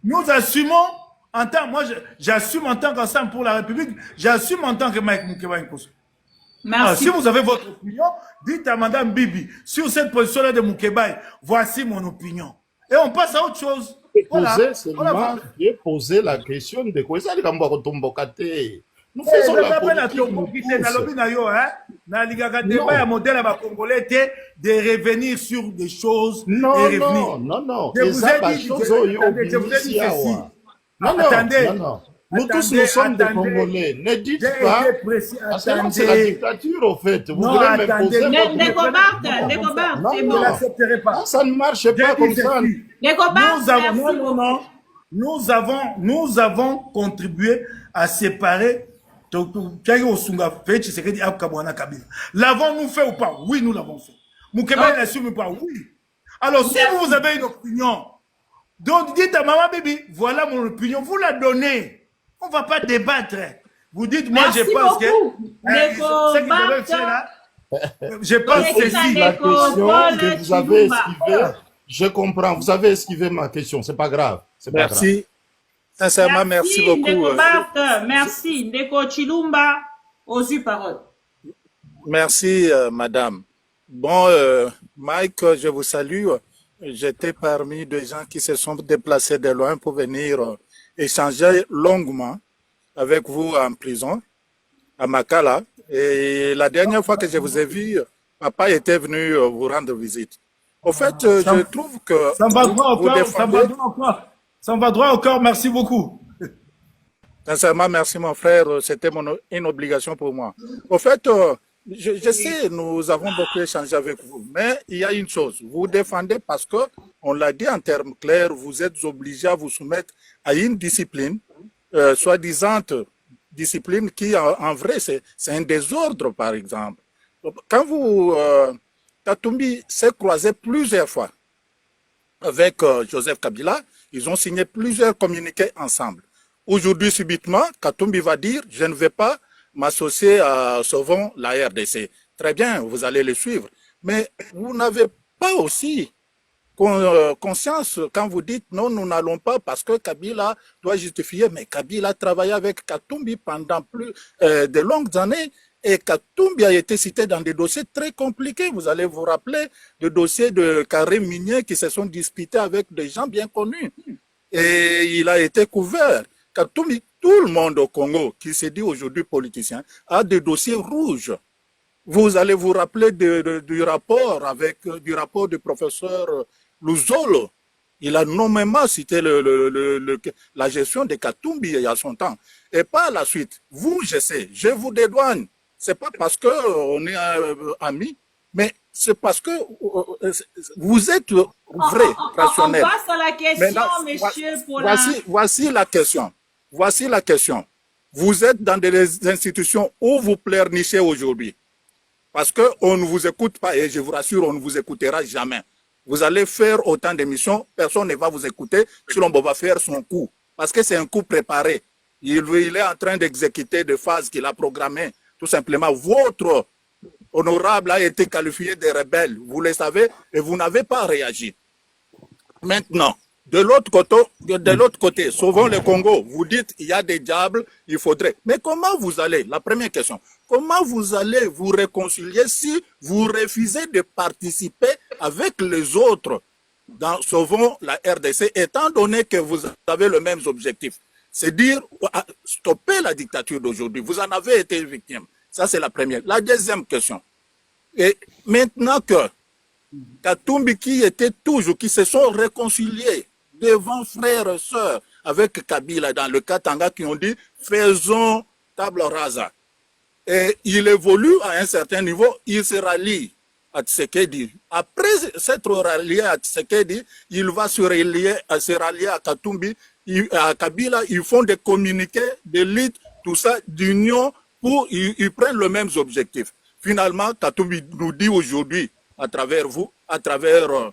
nous assumons en tant, moi, j'assume en tant qu'ensemble pour la République, j'assume en tant que Mike Mukebai Nkosso. Merci. Si vous avez votre opinion, dites à Madame Bibi, sur cette position-là de Mukebai, voici mon opinion. Et on passe à autre chose. J'ai posé la question de quoi ça, nous faisons la politique. De revenir sur des choses non. Je vous ai dit, attendez. Nous tous, nous sommes des Congolais. Ne dites pas. C'est la dictature, au fait. Vous voulez m'imposer non, ça ne marche pas comme ça. Nous avons contribué à séparer. L'avons-nous fait ou pas? Oui, nous l'avons fait. Mukebai n'assume ou pas? Oui. Alors, si vous avez une opinion, donc dites à Maman Bibi, voilà mon opinion, vous la donnez. On ne va pas débattre. Vous dites, moi, je Merci pense que... beaucoup. Ndeko Ce que j'avais fait là, je pense Ndeko ceci. La Ndeko question Paul que vous avez Chilumba. esquivée, je comprends. Vous avez esquivé ma question. C'est pas grave. C'est pas grave. Merci. Sincèrement, merci beaucoup. Ndeko Barthes. Merci. Ndeko Chilumba, aux yeux parole. Merci, madame. Bon, Mike, je vous salue. J'étais parmi des gens qui se sont déplacés de loin pour venir échanger longuement avec vous en prison, à Makala. Et la dernière fois que je vous ai vu, papa était venu vous rendre visite. Au fait, je trouve que Ça me va droit au vous corps, ça me défendez... va droit au corps. Ça me va droit au corps, merci beaucoup. Sincèrement, merci mon frère, c'était une obligation pour moi. Au fait, je sais, nous avons beaucoup échangé avec vous, mais il y a une chose, vous défendez parce que, on l'a dit en termes clairs, vous êtes obligé à vous soumettre à une discipline, soi-disant discipline qui, en vrai, c'est un désordre, par exemple. Quand vous, Katumbi s'est croisé plusieurs fois avec Joseph Kabila, ils ont signé plusieurs communiqués ensemble. Aujourd'hui, subitement, Katumbi va dire « Je ne vais pas m'associer à Sauvons la RDC ». Très bien, vous allez le suivre. Mais vous n'avez pas aussi conscience quand vous dites « Non, nous n'allons pas parce que Kabila doit justifier ». Mais Kabila a travaillé avec Katumbi pendant de longues années et Katumbi a été cité dans des dossiers très compliqués. Vous allez vous rappeler de dossiers de carrés miniers qui se sont disputés avec des gens bien connus. Et il a été couvert. Katumbi, tout le monde au Congo, qui se dit aujourd'hui politicien, a des dossiers rouges. Vous allez vous rappeler du rapport du professeur Luzolo. Il a nommément cité la gestion de Katumbi il y a son temps. Et par la suite, vous, je sais, je vous dédouane. C'est pas parce qu'on est amis, mais c'est parce que vous êtes vrai, rationnel. On passe à la question, maintenant, monsieur Paulin. Voici la question. Voici la question. Vous êtes dans des institutions où vous pleurnichez aujourd'hui. Parce qu'on ne vous écoute pas et je vous rassure, on ne vous écoutera jamais. Vous allez faire autant d'émissions, personne ne va vous écouter, Chilombo va faire son coup. Parce que c'est un coup préparé. Il est en train d'exécuter des phases qu'il a programmées. Tout simplement, votre honorable a été qualifié de rebelle. Vous le savez et vous n'avez pas réagi. Maintenant, de l'autre côté, sauvons le Congo. Vous dites il y a des diables, il faudrait. Mais comment vous allez, la première question, comment vous allez vous réconcilier si vous refusez de participer avec les autres dans Sauvons la RDC, étant donné que vous avez le même objectif? C'est dire stopper la dictature d'aujourd'hui. Vous en avez été victime. Ça, c'est la première. La deuxième question. Et maintenant que Katumbi qui se sont réconciliés devant frères et sœurs avec Kabila dans le Katanga qui ont dit faisons table rasa. Et il évolue à un certain niveau, il se rallie à Tshisekedi. Après s'être rallié à Tshisekedi, il va se rallier à Katumbi, à Kabila, ils font des communiqués de lutte, tout ça, d'union, pour ils prennent le même objectif. Finalement, Katumbi nous dit aujourd'hui, à travers vous, à travers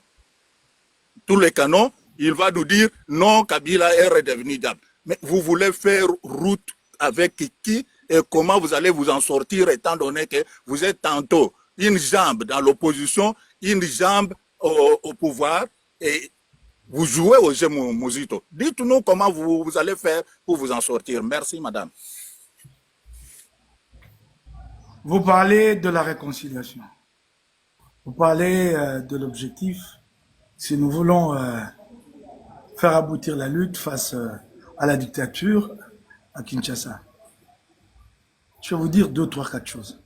tous les canons, il va nous dire non, Kabila est redevenu diable. Mais vous voulez faire route avec qui et comment vous allez vous en sortir étant donné que vous êtes tantôt une jambe dans l'opposition, une jambe au pouvoir et vous jouez au jeu Mouzito. Dites-nous comment vous allez faire pour vous en sortir. Merci, madame. Vous parlez de la réconciliation. Vous parlez de l'objectif. Si nous voulons faire aboutir la lutte face à la dictature à Kinshasa, je vais vous dire 2, 3, 4 choses.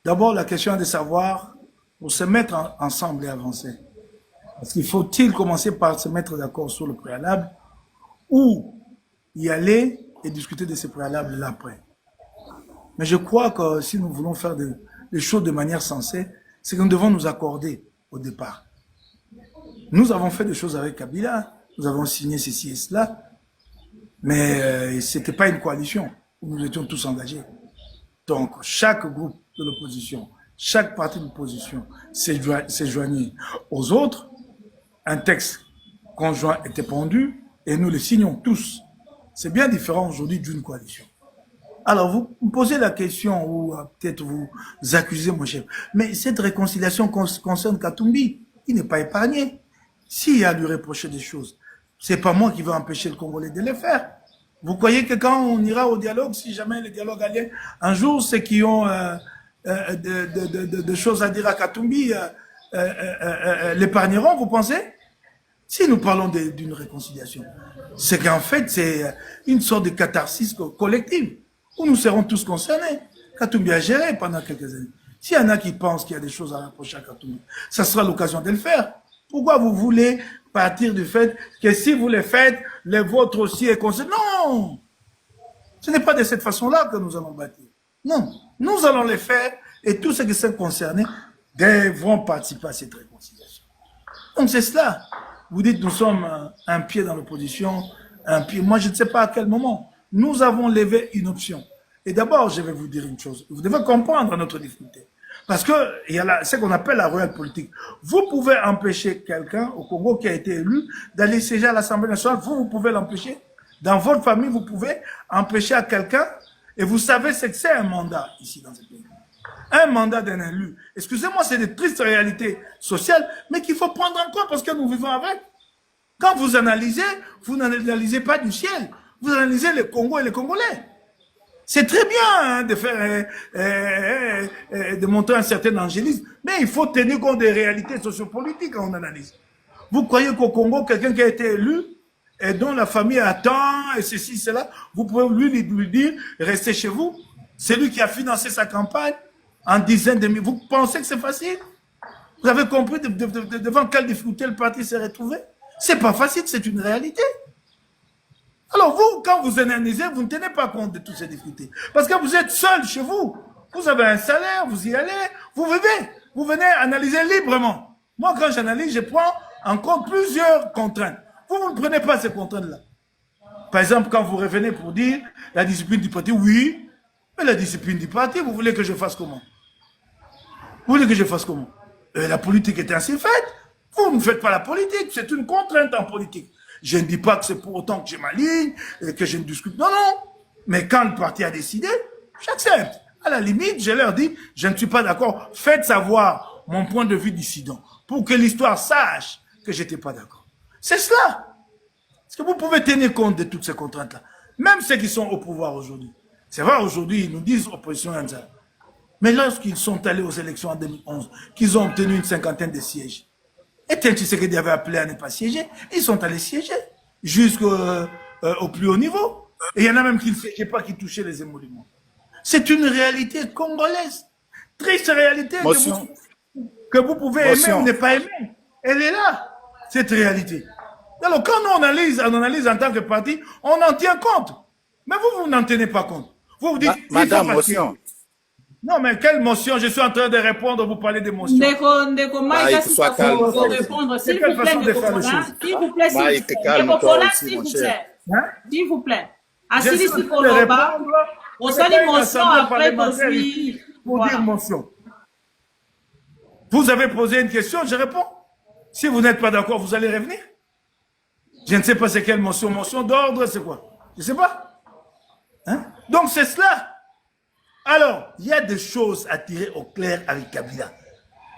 D'abord, la question est de savoir, pour se mettre ensemble et avancer, parce qu'il faut-il commencer par se mettre d'accord sur le préalable ou y aller et discuter de ces préalables-là après. Mais je crois que si nous voulons faire des choses de manière sensée, c'est que nous devons nous accorder au départ. Nous avons fait des choses avec Kabila, nous avons signé ceci et cela, mais ce n'était pas une coalition où nous étions tous engagés. Donc, chaque groupe de l'opposition, chaque parti de l'opposition s'est joigné aux autres. Un texte conjoint était pendu et nous le signons tous. C'est bien différent aujourd'hui d'une coalition. Alors, vous me posez la question, ou peut-être vous accusez mon chef, mais cette réconciliation concerne Katumbi. Il n'est pas épargné. S'il y a à lui reprocher des choses, c'est pas moi qui vais empêcher le Congolais de les faire. Vous croyez que quand on ira au dialogue, si jamais le dialogue allait, un jour, ceux qui ont de choses à dire à Katumbi l'épargneront, vous pensez? Si nous parlons d'une réconciliation, c'est qu'en fait, c'est une sorte de catharsis collective, où nous serons tous concernés. Katumbi a géré pendant quelques années. S'il y en a qui pensent qu'il y a des choses à rapprocher à Katumbi, ça sera l'occasion de le faire. Pourquoi vous voulez partir du fait que si vous le faites, les vôtres aussi est concerné? Non! Ce n'est pas de cette façon-là que nous allons bâtir. Non, nous allons les faire et tous ceux qui sont concernés devront participer à cette réconciliation. Donc c'est cela. Vous dites nous sommes un pied dans l'opposition, un pied. Moi je ne sais pas à quel moment. Nous avons levé une option. Et d'abord je vais vous dire une chose. Vous devez comprendre notre difficulté. Parce que il y a ce qu'on appelle la royale politique. Vous pouvez empêcher quelqu'un au Congo qui a été élu d'aller siéger à l'Assemblée nationale. Vous pouvez l'empêcher. Dans votre famille, vous pouvez empêcher à quelqu'un. Et vous savez ce que c'est un mandat ici dans ce pays. Un mandat d'un élu. Excusez-moi, c'est des tristes réalités sociales, mais qu'il faut prendre en compte parce que nous vivons avec. Quand vous n'analysez pas du ciel. Vous analysez le Congo et les Congolais. C'est très bien hein, de faire, de montrer un certain angélisme, mais il faut tenir compte des réalités sociopolitiques quand on analyse. Vous croyez qu'au Congo, quelqu'un qui a été élu et dont la famille attend et ceci, cela, vous pouvez lui dire, restez chez vous. C'est lui qui a financé sa campagne en dizaines de milliers. Vous pensez que c'est facile? Vous avez compris devant quelle difficulté le parti s'est retrouvé? C'est pas facile, c'est une réalité. Alors vous, quand vous analysez, vous ne tenez pas compte de toutes ces difficultés. Parce que vous êtes seul chez vous. Vous avez un salaire, vous y allez, vous vivez. Vous venez analyser librement. Moi, quand j'analyse, je prends en compte plusieurs contraintes. Vous ne prenez pas ces contraintes-là. Par exemple, quand vous revenez pour dire la discipline du parti, oui, mais la discipline du parti, vous voulez que je fasse comment? Vous voulez que je fasse comment? La politique est ainsi faite. Vous ne faites pas la politique, c'est une contrainte en politique. Je ne dis pas que c'est pour autant que je m'aligne, que je ne discute. Non, non. Mais quand le parti a décidé, j'accepte. À la limite, je leur dis, je ne suis pas d'accord. Faites savoir mon point de vue dissident pour que l'histoire sache que je n'étais pas d'accord. C'est cela. Est-ce que vous pouvez tenir compte de toutes ces contraintes-là? Même ceux qui sont au pouvoir aujourd'hui. C'est vrai, aujourd'hui, ils nous disent opposition Anza. Mais lorsqu'ils sont allés aux élections en 2011, qu'ils ont obtenu une cinquantaine de sièges, et Tshisekedi avait appelé à ne pas siéger, ils sont allés siéger jusqu'au plus haut niveau. Et il y en a même qui ne siégeaient pas, qui touchaient les émoluments. C'est une réalité congolaise. Triste réalité que vous pouvez aimer ou ne pas aimer. Elle est là, cette réalité. Alors quand on analyse en tant que parti, on en tient compte. Mais vous n'en tenez pas compte. Vous vous dites... Madame Motion. Non, mais quelle motion? Je suis en train de répondre, vous parlez d'émotion. Ndeko Mike, s'il vous répondre, s'il vous plaît, s'il vous plaît, s'il vous plaît. Assili Sikoloba, on s'en motion après aussi. Pour dire motion. Vous avez posé une question, je réponds. Si vous n'êtes pas d'accord, vous allez revenir. Je ne sais pas c'est quelle motion. Motion d'ordre, c'est quoi? Je ne sais pas. Hein? Donc c'est cela. Alors, il y a des choses à tirer au clair avec Kabila.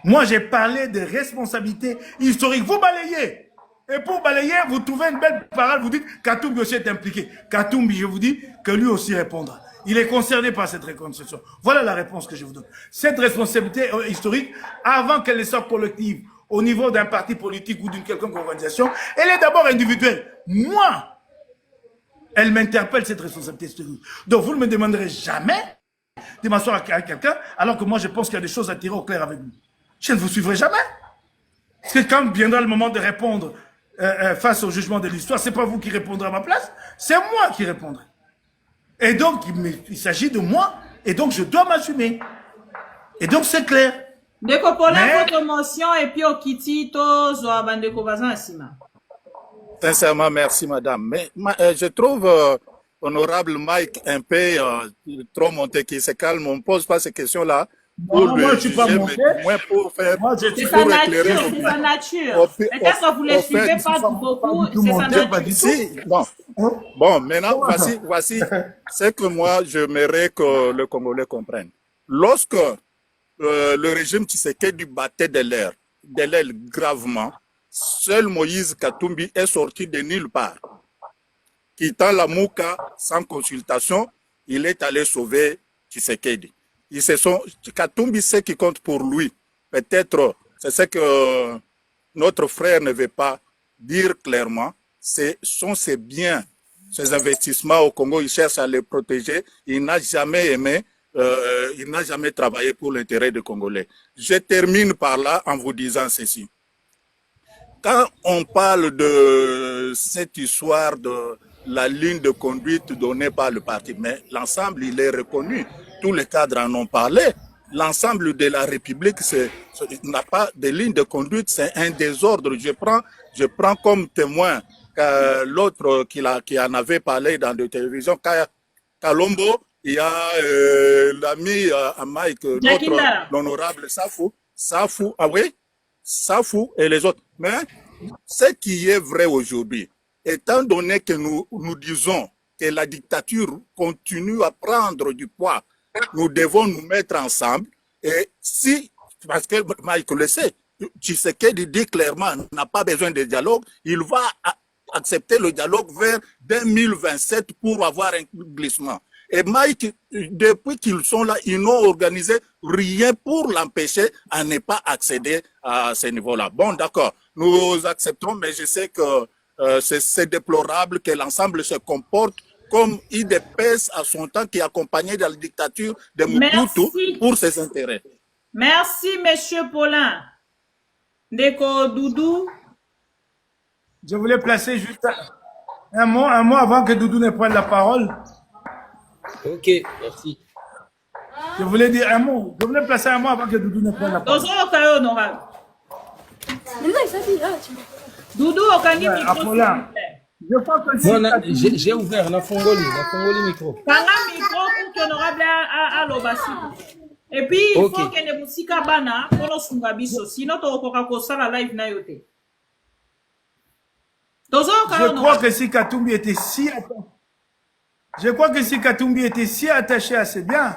Moi, j'ai parlé de responsabilité historique. Vous balayez. Et pour balayer, vous trouvez une belle parole, vous dites Katumbi aussi est impliqué. Katumbi, je vous dis que lui aussi répondra. Il est concerné par cette reconstruction. Voilà la réponse que je vous donne. Cette responsabilité historique, avant qu'elle ne soit collective au niveau d'un parti politique ou d'une quelconque organisation, elle est d'abord individuelle. Moi, elle m'interpelle cette responsabilité historique. Donc, vous ne me demanderez jamais de m'asseoir avec quelqu'un, alors que moi je pense qu'il y a des choses à tirer au clair avec vous. Je ne vous suivrai jamais. Parce que quand viendra le moment de répondre face au jugement de l'histoire, c'est pas vous qui répondrez à ma place, c'est moi qui répondrai. Et donc, il s'agit de moi, et donc je dois m'assumer. Et donc c'est clair. Ndeko Paulin, votre motion, et puis au Kiti, Tozo, Bandeko Bazan, Asima. Sincèrement, merci madame. Mais je trouve... honorable Mike, un peu trop monté, qui se calme, on ne pose pas ces questions-là pour moi, je le suis pas juger, monté. mais moins pour faire, Moi, je C'est suis sa pour éclairer nature, nos c'est points. sa nature. Au fait- Peut-être que vous ne au les fait, suivez pas pas beaucoup, du tout c'est sa monté, pas nature. du tout. Si, bon, Hein? bon, maintenant, Comment ça? voici, c'est que moi, j'aimerais que le Congolais comprenne. Lorsque le régime Tshisekedi battait de l'aile gravement, seul Moïse Katumbi est sorti de nulle part. Quittant la Mouka sans consultation, il est allé sauver Tshisekedi. Katumbi, ce qui compte pour lui, peut-être, c'est ce que notre frère ne veut pas dire clairement, sont ses biens, ses investissements au Congo, il cherche à les protéger, il n'a jamais aimé, il n'a jamais travaillé pour l'intérêt des Congolais. Je termine par là en vous disant ceci. Quand on parle de cette histoire de la ligne de conduite donnée par le parti, mais l'ensemble, il est reconnu. Tous les cadres en ont parlé. L'ensemble de la République n'a pas de ligne de conduite, c'est un désordre. Je prends comme témoin l'autre qui en avait parlé dans la télévision, Kalombo, il y a l'ami Mike, l'honorable Safou, ah oui, Safou et les autres. Mais ce qui est vrai aujourd'hui, étant donné que nous disons que la dictature continue à prendre du poids, nous devons nous mettre ensemble. Et si, parce que Mike le sait, Tshisekedi dit clairement, n'a pas besoin de dialogue, il va accepter le dialogue vers 2027 pour avoir un glissement. Et Mike, depuis qu'ils sont là, ils n'ont organisé rien pour l'empêcher à ne pas accéder à ce niveau-là. Bon, d'accord, nous acceptons, mais je sais que c'est déplorable que l'ensemble se comporte comme IDPS à son temps qui accompagnait dans la dictature de Mobutu pour ses intérêts. Merci, monsieur Paulin. Ndeko Doudou. Je voulais placer juste un mot avant que Doudou ne prenne la parole. Ok, merci. Je voulais dire un mot. Je voulais placer un mot avant que Doudou ne prenne la parole. Honorable. Doudou, Okani, micro. Apollin, je pense que si J'ai ouvert la Fongoli micro. Kanga micro pour que l'honorable a l'obasi. Et puis, il faut que les musiques bana, pour nos sungabiso, sinon tu auras la live na yote. Je crois que si Katumbi était si attaché à ses biens,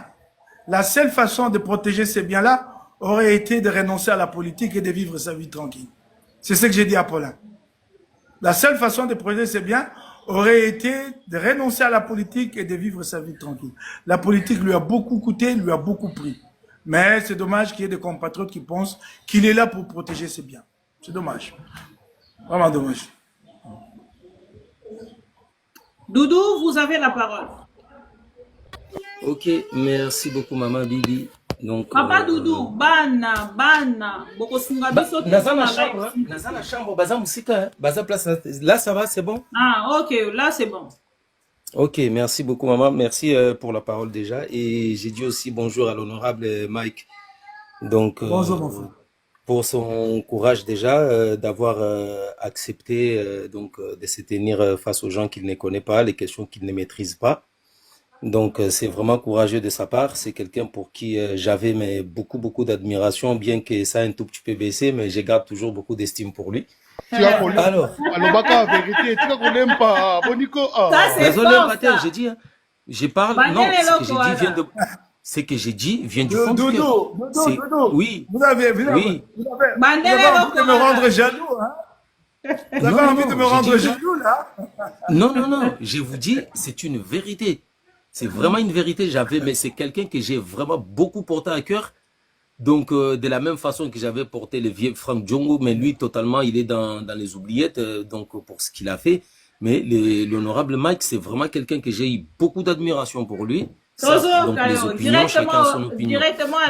la seule façon de protéger ces biens-là aurait été de renoncer à la politique et de vivre sa vie tranquille. C'est ce que j'ai dit à Paulin. La seule façon de protéger ses biens aurait été de renoncer à la politique et de vivre sa vie tranquille. La politique lui a beaucoup coûté, lui a beaucoup pris. Mais c'est dommage qu'il y ait des compatriotes qui pensent qu'il est là pour protéger ses biens. C'est dommage. Vraiment dommage. Doudou, vous avez la parole. Ok, merci beaucoup, Maman Bibi. Donc, Papa Doudou, bana, boko sungabiso. Naza la chambre, baza musika, baza place. Là, ça va, c'est bon? Ah, ok, là, c'est bon. Ok, merci beaucoup, Maman. Merci pour la parole déjà. Et j'ai dit aussi bonjour à l'honorable Mike. Donc, bonjour, mon frère. Pour son courage déjà d'avoir accepté de se tenir face aux gens qu'il ne connaît pas, les questions qu'il ne maîtrise pas. Donc c'est vraiment courageux de sa part. C'est quelqu'un pour qui j'avais beaucoup d'admiration, bien que ça a un tout petit peu baissé, mais je garde toujours beaucoup d'estime pour lui. Alors, vérité, tu n'aimes pas, Bonico. Ça c'est fort, j'ai dit, je parle. Non, ce que j'ai dit vient du fond du cœur. Oui. Vous avez envie de me rendre jaloux, hein? Vous avez envie de me rendre jaloux, là? Non. Je vous dis, c'est une vérité. C'est vraiment une vérité. Mais c'est quelqu'un que j'ai vraiment beaucoup porté à cœur. Donc, de la même façon que j'avais porté le vieux Franck Djongo, mais lui, totalement, il est dans les oubliettes, donc, pour ce qu'il a fait. Mais l'honorable Mike, c'est vraiment quelqu'un que j'ai eu beaucoup d'admiration pour lui. Donc, les opinions, chacun son opinion.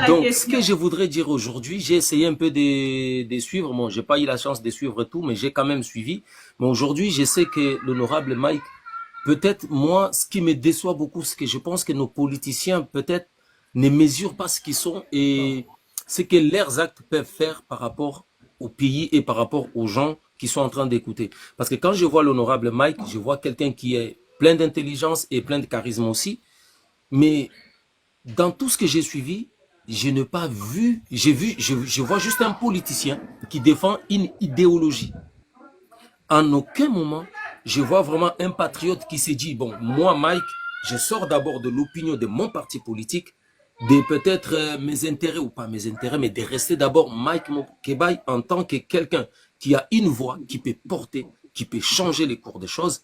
Donc, ce que je voudrais dire aujourd'hui, j'ai essayé un peu de suivre. Bon, j'ai pas eu la chance de suivre tout, mais j'ai quand même suivi. Mais aujourd'hui, je sais que l'honorable Mike, peut-être, moi, ce qui me déçoit beaucoup, c'est que je pense que nos politiciens, peut-être, ne mesurent pas ce qu'ils sont et ce que leurs actes peuvent faire par rapport au pays et par rapport aux gens qui sont en train d'écouter. Parce que quand je vois l'honorable Mike, je vois quelqu'un qui est plein d'intelligence et plein de charisme aussi. Mais dans tout ce que j'ai suivi, je n'ai pas vu, je vois juste un politicien qui défend une idéologie. En aucun moment, je vois vraiment un patriote qui s'est dit, bon, moi, Mike, je sors d'abord de l'opinion de mon parti politique, de peut-être mes intérêts ou pas mes intérêts, mais de rester d'abord Mike Mokebai en tant que quelqu'un qui a une voix, qui peut porter, qui peut changer les cours des choses,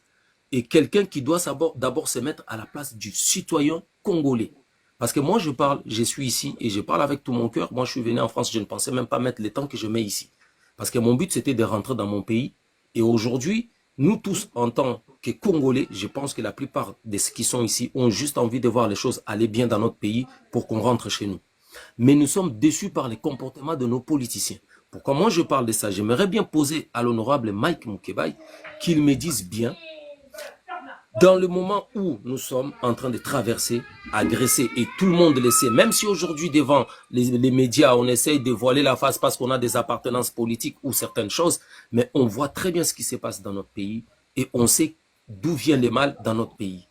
et quelqu'un qui doit d'abord se mettre à la place du citoyen congolais. Parce que moi, je suis ici et je parle avec tout mon cœur. Moi, je suis venu en France, je ne pensais même pas mettre le temps que je mets ici. Parce que mon but, c'était de rentrer dans mon pays. Et aujourd'hui, nous tous, en tant que Congolais, je pense que la plupart de ceux qui sont ici ont juste envie de voir les choses aller bien dans notre pays pour qu'on rentre chez nous. Mais nous sommes déçus par les comportements de nos politiciens. Pourquoi moi je parle de ça? J'aimerais bien poser à l'honorable Mike Mokebai qu'il me dise bien, dans le moment où nous sommes en train de traverser, agresser, et tout le monde le sait, même si aujourd'hui devant les médias, on essaye de voiler la face parce qu'on a des appartenances politiques ou certaines choses, mais on voit très bien ce qui se passe dans notre pays et on sait d'où vient le mal dans notre pays.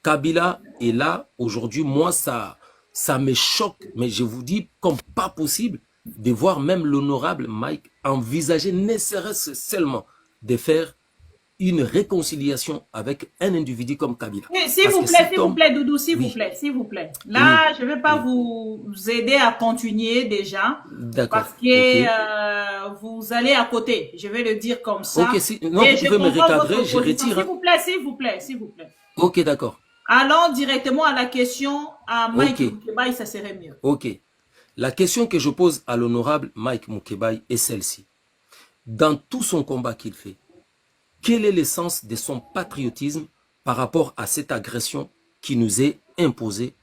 Kabila est là, aujourd'hui, moi ça me choque, mais je vous dis comme pas possible de voir même l'honorable Mike envisager ne serait-ce seulement de faire une réconciliation avec un individu comme Kabila. Oui, s'il vous plaît, Doudou, s'il vous plaît, s'il vous plaît. Là, je ne vais pas vous aider à continuer déjà. D'accord. Parce que vous allez à côté. Je vais le dire comme ça. Ok, non, vous pouvez me recadrer, je retire. S'il vous plaît, s'il vous plaît, s'il vous plaît. Ok, d'accord. Allons directement à la question à Mike Mokebai, ça serait mieux. Ok. La question que je pose à l'honorable Mike Mokebai est celle-ci. Dans tout son combat qu'il fait, quel est l'essence de son patriotisme par rapport à cette agression qui nous est imposée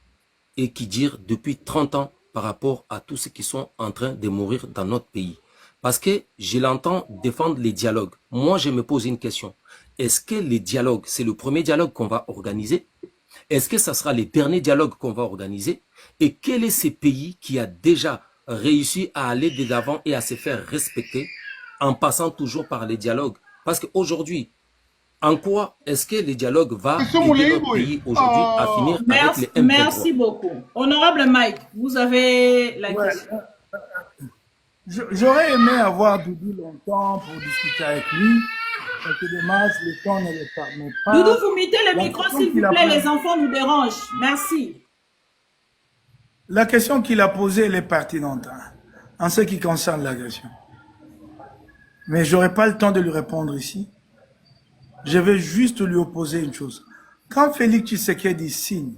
et qui dure depuis 30 ans par rapport à tous ceux qui sont en train de mourir dans notre pays? Parce que je l'entends défendre les dialogues. Moi, je me pose une question. Est-ce que les dialogues, c'est le premier dialogue qu'on va organiser? Est-ce que ça sera le dernier dialogue qu'on va organiser? Et quel est ce pays qui a déjà réussi à aller de l'avant et à se faire respecter en passant toujours par les dialogues? Parce qu'aujourd'hui, en quoi est-ce que le dialogue va aider notre pays aujourd'hui à finir avec les M23? Merci beaucoup. Honorable Mike, vous avez la question. J'aurais aimé avoir Doudou longtemps pour discuter avec lui. C'est dommage, le temps ne le permet pas. Doudou, vous mettez le micro, s'il vous plaît, les enfants nous dérangent. Merci. La question qu'il a posée, elle est pertinente en ce qui concerne l'agression. Mais je n'aurai pas le temps de lui répondre ici. Je vais juste lui opposer une chose. Quand Félix Tshisekedi signe,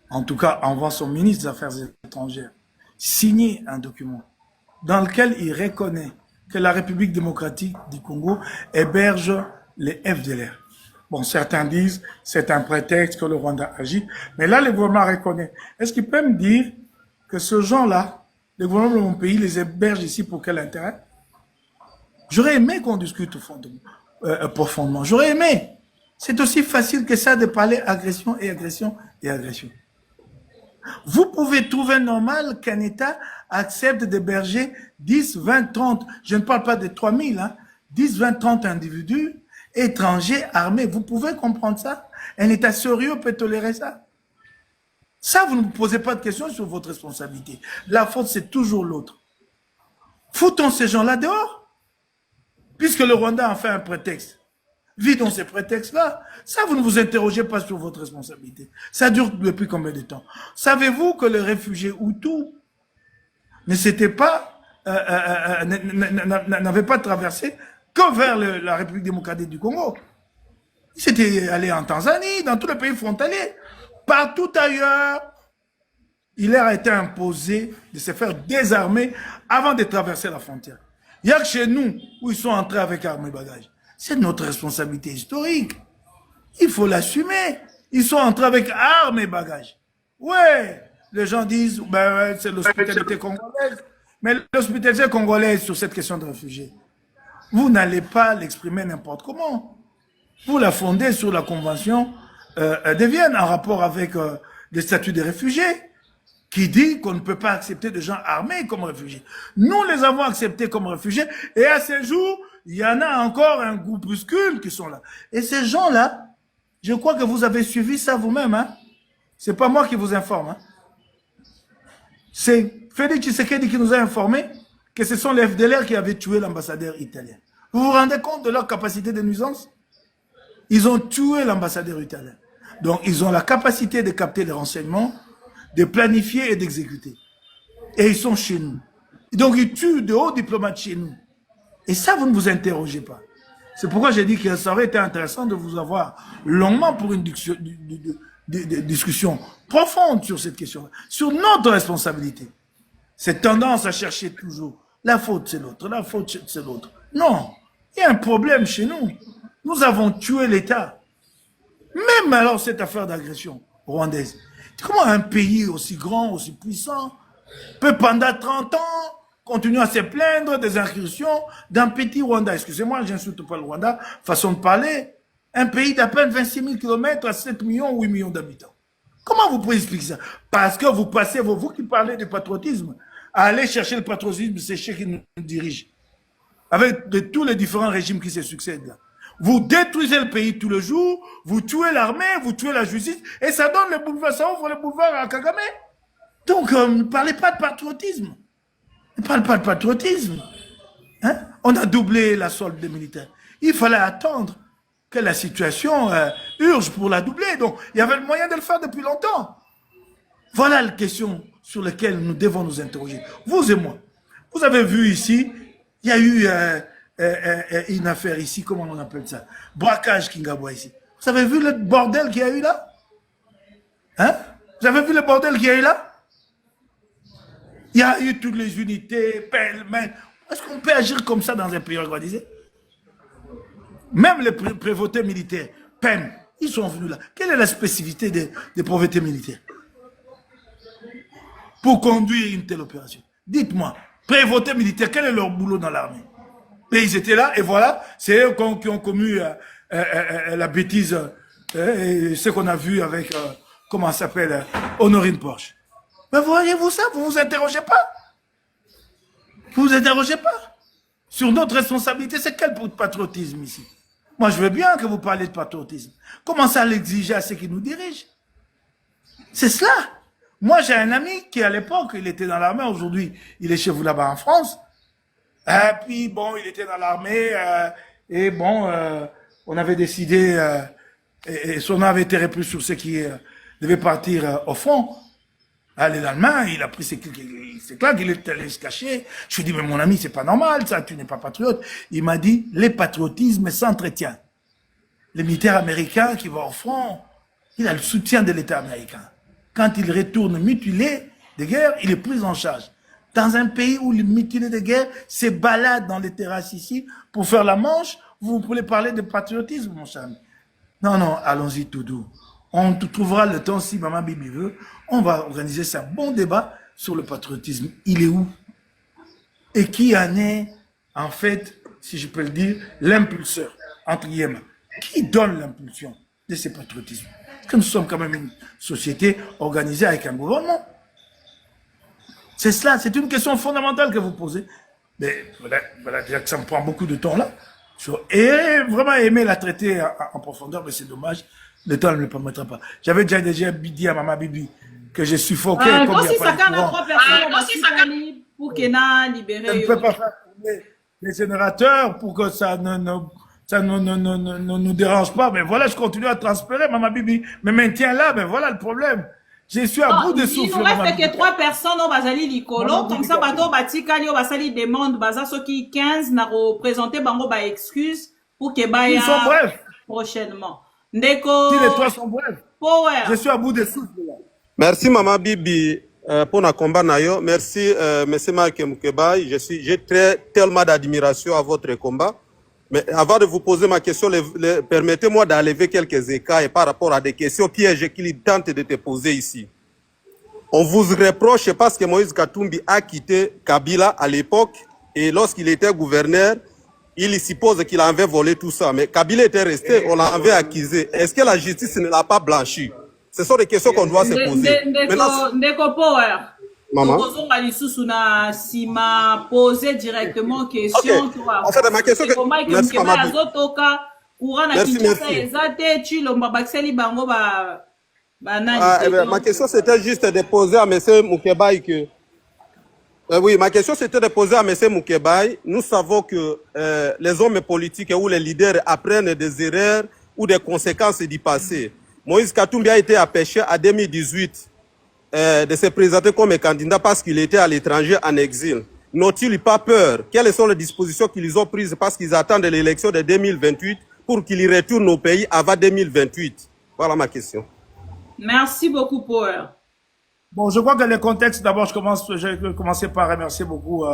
en tout cas envoie son ministre des Affaires étrangères, signer un document dans lequel il reconnaît que la République démocratique du Congo héberge les FDLR. Bon, certains disent c'est un prétexte que le Rwanda agit, mais là, le gouvernement reconnaît. Est-ce qu'il peut me dire que ce gens-là, le gouvernement de mon pays, les héberge ici pour quel intérêt? J'aurais aimé qu'on discute profondément. J'aurais aimé. C'est aussi facile que ça de parler agression et agression et agression. Vous pouvez trouver normal qu'un État accepte d'héberger 10, 20, 30, je ne parle pas de 3000, 10, 20, 30 individus étrangers armés. Vous pouvez comprendre ça? Un État sérieux peut tolérer ça? Ça, vous ne vous posez pas de questions sur votre responsabilité. La faute, c'est toujours l'autre. Foutons ces gens-là dehors. Puisque le Rwanda en fait un prétexte. Vidons ces prétextes-là. Ça, vous ne vous interrogez pas sur votre responsabilité. Ça dure depuis combien de temps? Savez-vous que les réfugiés Hutus n'avaient pas traversé que vers la République démocratique du Congo? Ils étaient allés en Tanzanie, dans tous les pays frontaliers. Partout ailleurs, il leur a été imposé de se faire désarmer avant de traverser la frontière. Il y a que chez nous, où ils sont entrés avec armes et bagages. C'est notre responsabilité historique. Il faut l'assumer. Ils sont entrés avec armes et bagages. Ouais, les gens disent, ben, c'est l'hospitalité congolaise. Mais l'hospitalité congolaise sur cette question de réfugiés, vous n'allez pas l'exprimer n'importe comment. Vous la fondez sur la Convention de Vienne en rapport avec le statut des réfugiés, qui dit qu'on ne peut pas accepter de gens armés comme réfugiés. Nous les avons acceptés comme réfugiés, et à ce jour, il y en a encore un groupuscule qui sont là. Et ces gens-là, je crois que vous avez suivi ça vous-même. C'est pas moi qui vous informe. C'est Félix Tshisekedi qui nous a informé que ce sont les FDLR qui avaient tué l'ambassadeur italien. Vous vous rendez compte de leur capacité de nuisance? Ils ont tué l'ambassadeur italien. Donc, ils ont la capacité de capter les renseignements, de planifier et d'exécuter. Et ils sont chez nous. Donc, ils tuent de hauts diplomates chez nous. Et ça, vous ne vous interrogez pas. C'est pourquoi j'ai dit que ça aurait été intéressant de vous avoir longuement pour une discussion profonde sur cette question, sur notre responsabilité. Cette tendance à chercher toujours la faute c'est l'autre, la faute c'est l'autre. Non, il y a un problème chez nous. Nous avons tué l'État. Même alors cette affaire d'agression rwandaise. Comment un pays aussi grand, aussi puissant, peut pendant 30 ans continuer à se plaindre des incursions d'un petit Rwanda? Excusez-moi, je n'insulte pas le Rwanda, façon de parler. Un pays d'à peine 26 000 km à 7 millions ou 8 millions d'habitants. Comment vous pouvez expliquer ça? Parce que vous passez, vous qui parlez de patriotisme, à aller chercher le patriotisme, c'est ceux qui nous dirigent. Avec tous les différents régimes qui se succèdent là. Vous détruisez le pays tous les jours, vous tuez l'armée, vous tuez la justice, et ça donne le boulevard, ça ouvre le boulevard à Kagame. Donc, ne parlez pas de patriotisme. Ne parlez pas de patriotisme. Hein? On a doublé la solde des militaires. Il fallait attendre que la situation urge pour la doubler. Donc, il y avait le moyen de le faire depuis longtemps. Voilà la question sur laquelle nous devons nous interroger. Vous et moi. Vous avez vu ici, il y a eu une affaire ici, comment on appelle ça? Braquage Kingabwa ici. Vous avez vu le bordel qu'il y a eu là? Hein? Vous avez vu le bordel qu'il y a eu là? Il y a eu toutes les unités, pêle-mêle. Est-ce qu'on peut agir comme ça dans un pays organisé? Même les prévôtés militaires, PEM, ils sont venus là. Quelle est la spécificité des prévôtés militaires pour conduire une telle opération? Dites-moi, prévôtés militaires, quel est leur boulot dans l'armée? Et ils étaient là, et voilà, c'est eux qui ont commis la bêtise, ce qu'on a vu avec, comment ça s'appelle, Honorine Porsche. Mais voyez-vous ça, vous vous interrogez pas? Vous vous interrogez pas? Sur notre responsabilité, c'est quel patriotisme ici? Moi, je veux bien que vous parliez de patriotisme. Commencez à l'exiger à ceux qui nous dirigent. C'est cela. Moi, j'ai un ami qui, à l'époque, il était dans l'armée. Aujourd'hui, il est chez vous là-bas en France. Et puis, bon, il était dans l'armée. Et bon, on avait décidé, et son nom avait été repris sur ceux qui devaient partir au front. Les Allemands, il a pris c'est clair qu'il est allé se cacher. Je lui ai dit, mais mon ami, c'est pas normal, ça, tu n'es pas patriote. Il m'a dit, le patriotisme s'entretient. Le militaire américain qui va au front, il a le soutien de l'État américain. Quand il retourne mutilé de guerre, il est pris en charge. Dans un pays où les mutilés de guerre se baladent dans les terrasses ici pour faire la manche, vous pouvez parler de patriotisme, mon cher ami. Non, non, allons-y tout doux. On trouvera le temps, si Maman Bibi veut, on va organiser ça. Bon débat sur le patriotisme. Il est où? Et qui en est, en fait, si je peux le dire, l'impulseur, entre guillemets? Qui donne l'impulsion de ce patriotisme? Parce que nous sommes quand même une société organisée avec un gouvernement. C'est cela, c'est une question fondamentale que vous posez. Mais voilà déjà que ça me prend beaucoup de temps là. Et vraiment aimé la traiter en profondeur, mais c'est dommage. Le temps ne me permettra pas. J'avais déjà dit à Maman Bibi que je suffoquais. Comme si ça a 3 personnes pour qu'elle a libéré. Je ne peux pas faire tourner les générateurs pour que ça ne nous dérange pas. Mais voilà, je continue à transpirer, Maman Bibi. Mais maintiens là, mais voilà le problème. Je suis à bout de souffle. Il ne reste que 3 personnes au Bazali Licolo. Comme ça, Bato Batikali au Basali demande Baza Soki 15 n'a représenté Bango ba excuse pour que Baya. Ils sont brefs. Prochainement. Ndeko. Si les 3 sont brefs. Power. Je suis à bout de souffle là. Merci Maman Bibi pour la combat nayo. Merci Monsieur Marc Moukebaï. J'ai tellement d'admiration à votre combat. Mais avant de vous poser ma question, permettez-moi d'enlever quelques écarts par rapport à des questions pièges qu'il tente de te poser ici. On vous reproche parce que Moïse Katumbi a quitté Kabila à l'époque et lorsqu'il était gouverneur, il suppose qu'il avait volé tout ça. Mais Kabila était resté, on l'avait accusé. Est-ce que la justice ne l'a pas blanchi? Ce sont des questions qu'on doit se poser. Ndeko Power. Maman. Si m'a posé directement question. Okay. En fait, ma question Merci, maman. Ma question, c'était juste de poser à M. Moukebaï que Oui, ma question c'était de poser à M. Moukebaï. Nous savons que les hommes politiques ou les leaders apprennent des erreurs ou des conséquences du passé. Moïse Katumbi a été empêché en 2018 de se présenter comme candidat parce qu'il était à l'étranger en exil. N'ont-ils pas peur? Quelles sont les dispositions qu'ils ont prises parce qu'ils attendent l'élection de 2028 pour qu'ils retournent au pays avant 2028? Voilà ma question. Merci beaucoup, Power. Bon, je crois que le contexte, d'abord, je vais commencer par remercier beaucoup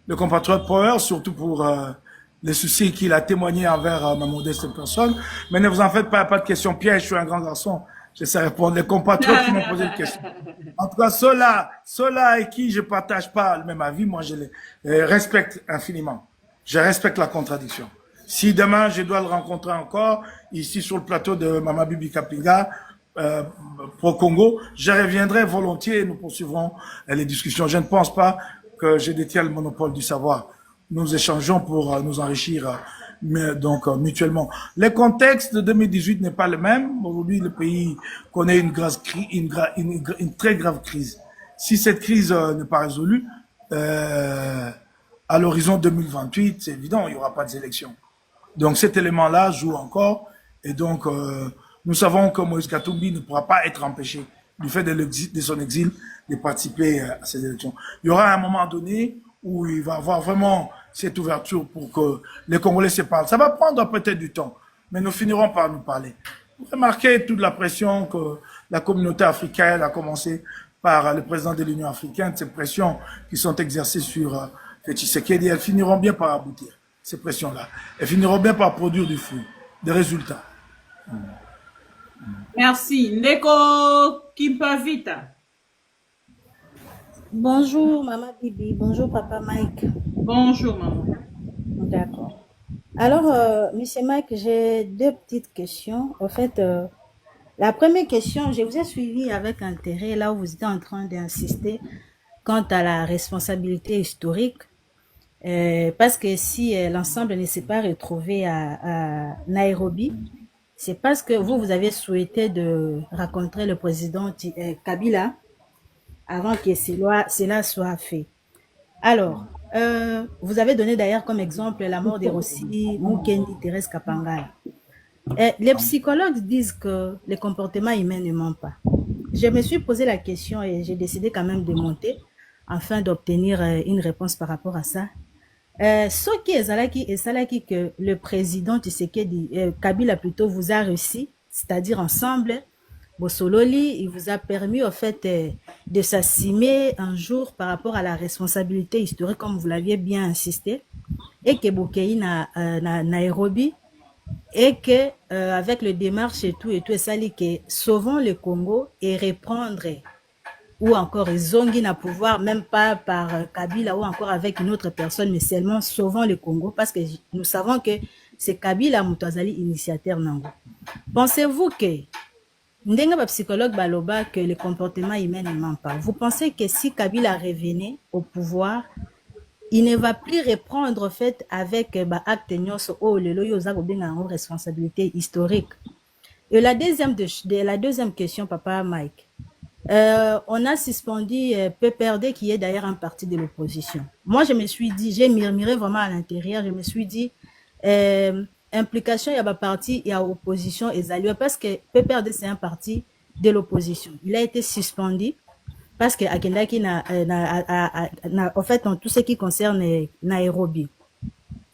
le compatriote Power, surtout pour les soucis qu'il a témoigné envers ma modeste personne. Mais ne vous en faites pas de questions pièges, je suis un grand garçon. Je sais répondre. Les compatriotes qui m'ont posé des questions. En tout cas, ceux-là avec qui je partage pas le même avis, moi, je les respecte infiniment. Je respecte la contradiction. Si demain, je dois le rencontrer encore, ici sur le plateau de Mama Bibi Kapinga, pro Congo, je reviendrai volontiers et nous poursuivrons les discussions. Je ne pense pas que je détiens le monopole du savoir. Nous échangeons pour nous enrichir mutuellement. Le contexte de 2018 n'est pas le même. Aujourd'hui, le pays connaît une très grave crise. Si cette crise n'est pas résolue, à l'horizon 2028, c'est évident, il n'y aura pas d'élection. Donc cet élément-là joue encore et donc nous savons que Moïse Katumbi ne pourra pas être empêché du fait de son exil de participer à ces élections. Il y aura un moment donné où il va avoir vraiment cette ouverture pour que les Congolais se parlent. Ça va prendre peut-être du temps, mais nous finirons par nous parler. Vous remarquez toute la pression que la communauté africaine a commencé par le président de l'Union africaine, ces pressions qui sont exercées sur Tshisekedi, elles finiront bien par aboutir, ces pressions-là. Elles finiront bien par produire du fruit, des résultats. Merci. Ndeko Kimpavita. Bonjour, Maman Bibi. Bonjour, Papa Mike. Bonjour, maman. D'accord. Alors, Monsieur Mike, j'ai deux petites questions. En fait, la première question, je vous ai suivi avec intérêt là où vous étiez en train d'insister quant à la responsabilité historique. Parce que si l'ensemble ne s'est pas retrouvé à Nairobi, c'est parce que vous avez souhaité de rencontrer le président Kabila avant que cela soit fait. Alors, vous avez donné d'ailleurs comme exemple la mort de Rossi Mukendi, Thérèse Kapangala. Les psychologues disent que le comportement humain ne ment pas. Je me suis posé la question et j'ai décidé quand même de monter afin d'obtenir une réponse par rapport à ça. Ce qui est que le président Tshisekedi, Kabila plutôt, vous a réussi, c'est-à-dire ensemble, Bossololi, il vous a permis au fait de s'assumer un jour par rapport à la responsabilité historique, comme vous l'aviez bien insisté, et que Bokei na Nairobi, et que avec le démarche et tout, ça dit que sauvons le Congo et reprendre ou encore Zongi n'a pouvoir, même pas par Kabila ou encore avec une autre personne, mais seulement sauvant le Congo, parce que nous savons que c'est Kabila Moutouazali initiateur Nango. Pensez-vous que Ndenga ba psychologue baloba que le comportement humain ne ment pas? Vous pensez que si Kabila revenait au pouvoir, il ne va plus reprendre en fait avec acte nyonso o lelo yoza ko benga en responsabilité historique? Et la deuxième question, Papa Mike. On a suspendu PPRD qui est d'ailleurs un parti de l'opposition. Moi, je me suis dit, j'ai murmuré vraiment à l'intérieur, je me suis dit, implication, il y a un parti, il y a opposition et Zalio, parce que PPRD, c'est un parti de l'opposition. Il a été suspendu parce que Akendaki en fait, en tout ce qui concerne Nairobi.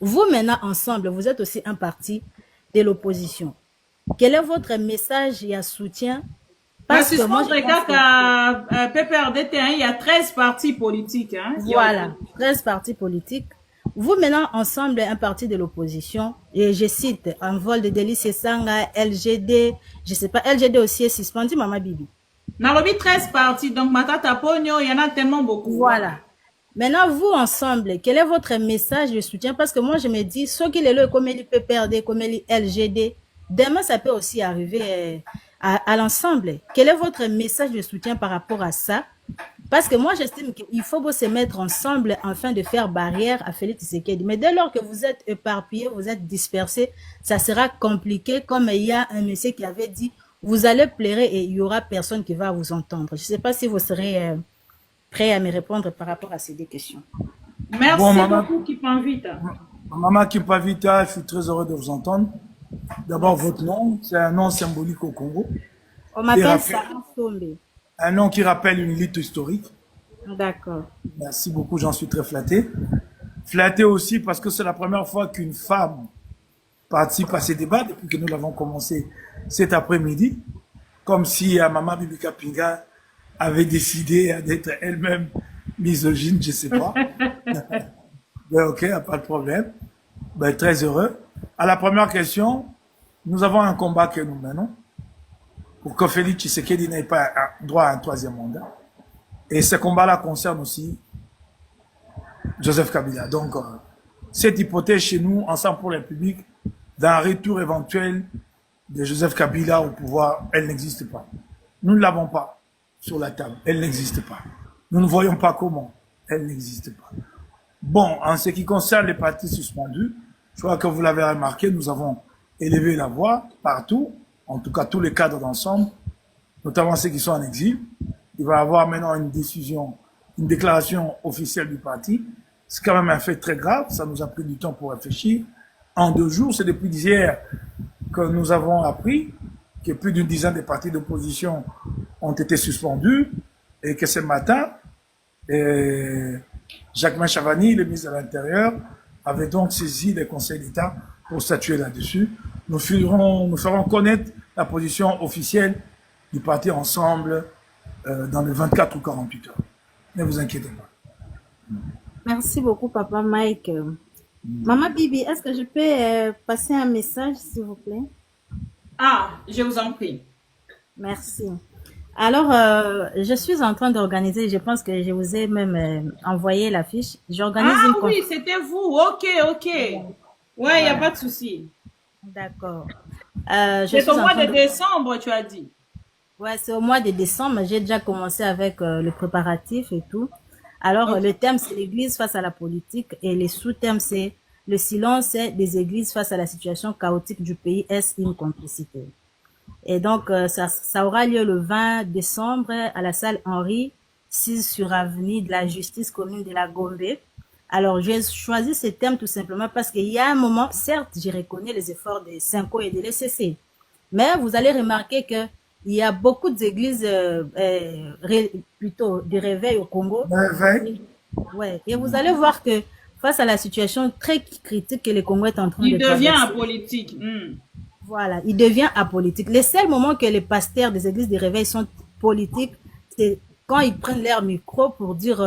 Vous, maintenant, ensemble, vous êtes aussi un parti de l'opposition. Quel est votre message et soutien? Parce que moi, je pense qu'à PPRD, il y a 13 partis politiques. Hein, voilà, 13 partis politiques. Vous, maintenant, ensemble, un parti de l'opposition, et je cite, en vol de délice Sanga, LGD, je sais pas, LGD aussi est suspendu, Maman Bibi. Nairobi, 13 partis, donc Matata Pogno, il y en a tellement beaucoup. Voilà. Maintenant, vous, ensemble, quel est votre message de soutien? Parce que moi, je me dis, ceux qui le comme les PPRD, comme les LGD, demain, ça peut aussi arriver à l'ensemble. Quel est votre message de soutien par rapport à ça? Parce que moi, j'estime qu'il faut se mettre ensemble afin de faire barrière à Félix Tshisekedi. Mais dès lors que vous êtes éparpillés, vous êtes dispersés, ça sera compliqué. Comme il y a un monsieur qui avait dit, vous allez pleurer et il y aura personne qui va vous entendre. Je ne sais pas si vous serez prêt à me répondre par rapport à ces deux questions. Merci Bon, maman. beaucoup, Kipavita. Maman Kipavita, je suis très heureux de vous entendre. D'abord, votre nom, c'est un nom symbolique au Congo. On m'appelle rappelle- Sarah Sombe. Un nom qui rappelle une lutte historique. D'accord. Merci beaucoup, j'en suis très flatté. Flatté aussi parce que c'est la première fois qu'une femme participe à ces débats depuis que nous l'avons commencé cet après-midi. Comme si Maman Bibi Kapinga avait décidé d'être elle-même misogyne, je sais pas. Ben, ok, pas de problème. Ben, très heureux. À la première question, nous avons un combat que nous menons pour que Félix Tshisekedi n'ait pas droit à un troisième mandat. Et ce combat-là concerne aussi Joseph Kabila. Donc, cette hypothèse chez nous, Ensemble pour la République, d'un retour éventuel de Joseph Kabila au pouvoir, elle n'existe pas. Nous ne l'avons pas sur la table. Elle n'existe pas. Nous ne voyons pas comment. Elle n'existe pas. Bon, en ce qui concerne les partis suspendus, je crois que vous l'avez remarqué, nous avons élevé la voix partout, en tout cas tous les cadres d'ensemble, notamment ceux qui sont en exil. Il va y avoir maintenant une décision, une déclaration officielle du parti. C'est quand même un fait très grave, ça nous a pris du temps pour réfléchir. En 2 jours, c'est depuis hier que nous avons appris que plus d'une dizaine de partis d'opposition ont été suspendus et que ce matin, Jacquemain Chavani, le ministre de l'Intérieur, avait donc saisi le Conseil d'État pour statuer là-dessus. Nous ferons connaître la position officielle du parti Ensemble dans les 24 ou 48 heures. Ne vous inquiétez pas. Merci beaucoup, Papa Mike. Maman Bibi, est-ce que je peux passer un message, s'il vous plaît? Ah, je vous en prie. Merci. Alors, je suis en train d'organiser, je pense que je vous ai même envoyé la fiche. J'organise Ah une oui, c'était vous. Ok. Ouais, il n'y a pas de souci. D'accord. C'est au mois de décembre, tu as dit. Ouais, c'est au mois de décembre. J'ai déjà commencé avec le préparatif et tout. Alors, le thème, c'est l'Église face à la politique et les sous-thèmes, c'est le silence des églises face à la situation chaotique du pays. Est-ce une complicité? Et donc, ça aura lieu le 20 décembre à la salle Henri, 6 sur avenue de la Justice commune de la Gombe. Alors, j'ai choisi ce thème tout simplement parce qu'il y a un moment, certes, je reconnais les efforts des Synco et de l'ECC, mais vous allez remarquer que il y a beaucoup d'églises, plutôt de réveil au Congo. Ouais. Et vous allez voir que face à la situation très critique que le Congo est en train de traverser, il devient apolitique. Voilà, il devient apolitique. Les seuls moments que les pasteurs des églises de réveil sont politiques, c'est quand ils prennent leur micro pour dire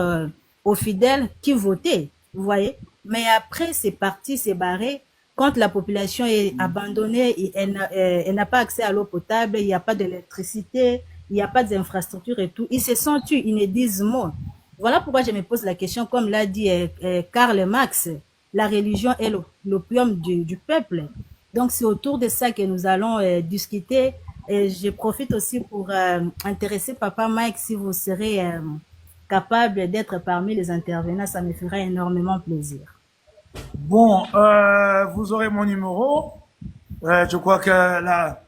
aux fidèles qui votaient, vous voyez. Mais après, c'est parti, c'est barré. Quand la population est abandonnée et elle n'a pas accès à l'eau potable, il n'y a pas d'électricité, il n'y a pas d'infrastructure et tout, ils se sont tués, ils ne disent mot. Voilà pourquoi je me pose la question, comme l'a dit Karl Marx, la religion est l'opium du peuple. Donc, c'est autour de ça que nous allons discuter. Et je profite aussi pour intéresser Papa Mike, si vous serez capable d'être parmi les intervenants, ça me fera énormément plaisir. Bon, vous aurez mon numéro. Je crois que la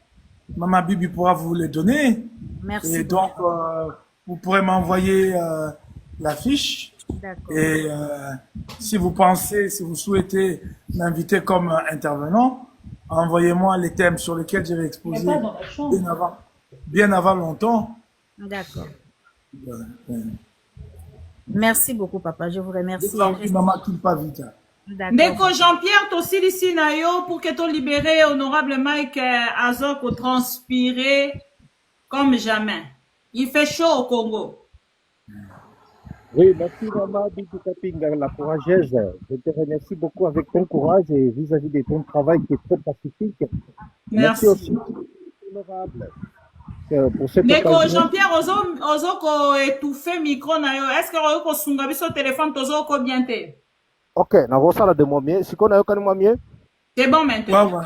Maman Bibi pourra vous le donner. Merci. Et donc, vous pourrez m'envoyer la fiche. D'accord. Et si vous pensez, si vous souhaitez m'inviter comme intervenant, envoyez-moi les thèmes sur lesquels je vais exposer bien avant longtemps. D'accord. Merci beaucoup, papa. Je vous remercie. Maman Kipavita. Ndeko Jean-Pierre, aussi ici nayo pour que tu libéré honorable Mike Azok au transpirer comme jamais. Il fait chaud au Congo. Oui, merci Maman Bibi Kapinga, la courageuse. Je te remercie beaucoup avec ton courage et vis-à-vis de ton travail qui est très pacifique. Merci aussi, honorable. Pour cette Ndeko Jean-Pierre, ozo étouffé micro nayo. Est-ce que vous sungabi sur téléphone tozo ko bien te? Ok, na la de mon mieux. Si qu'on a eu moi mieux. C'est bon maintenant.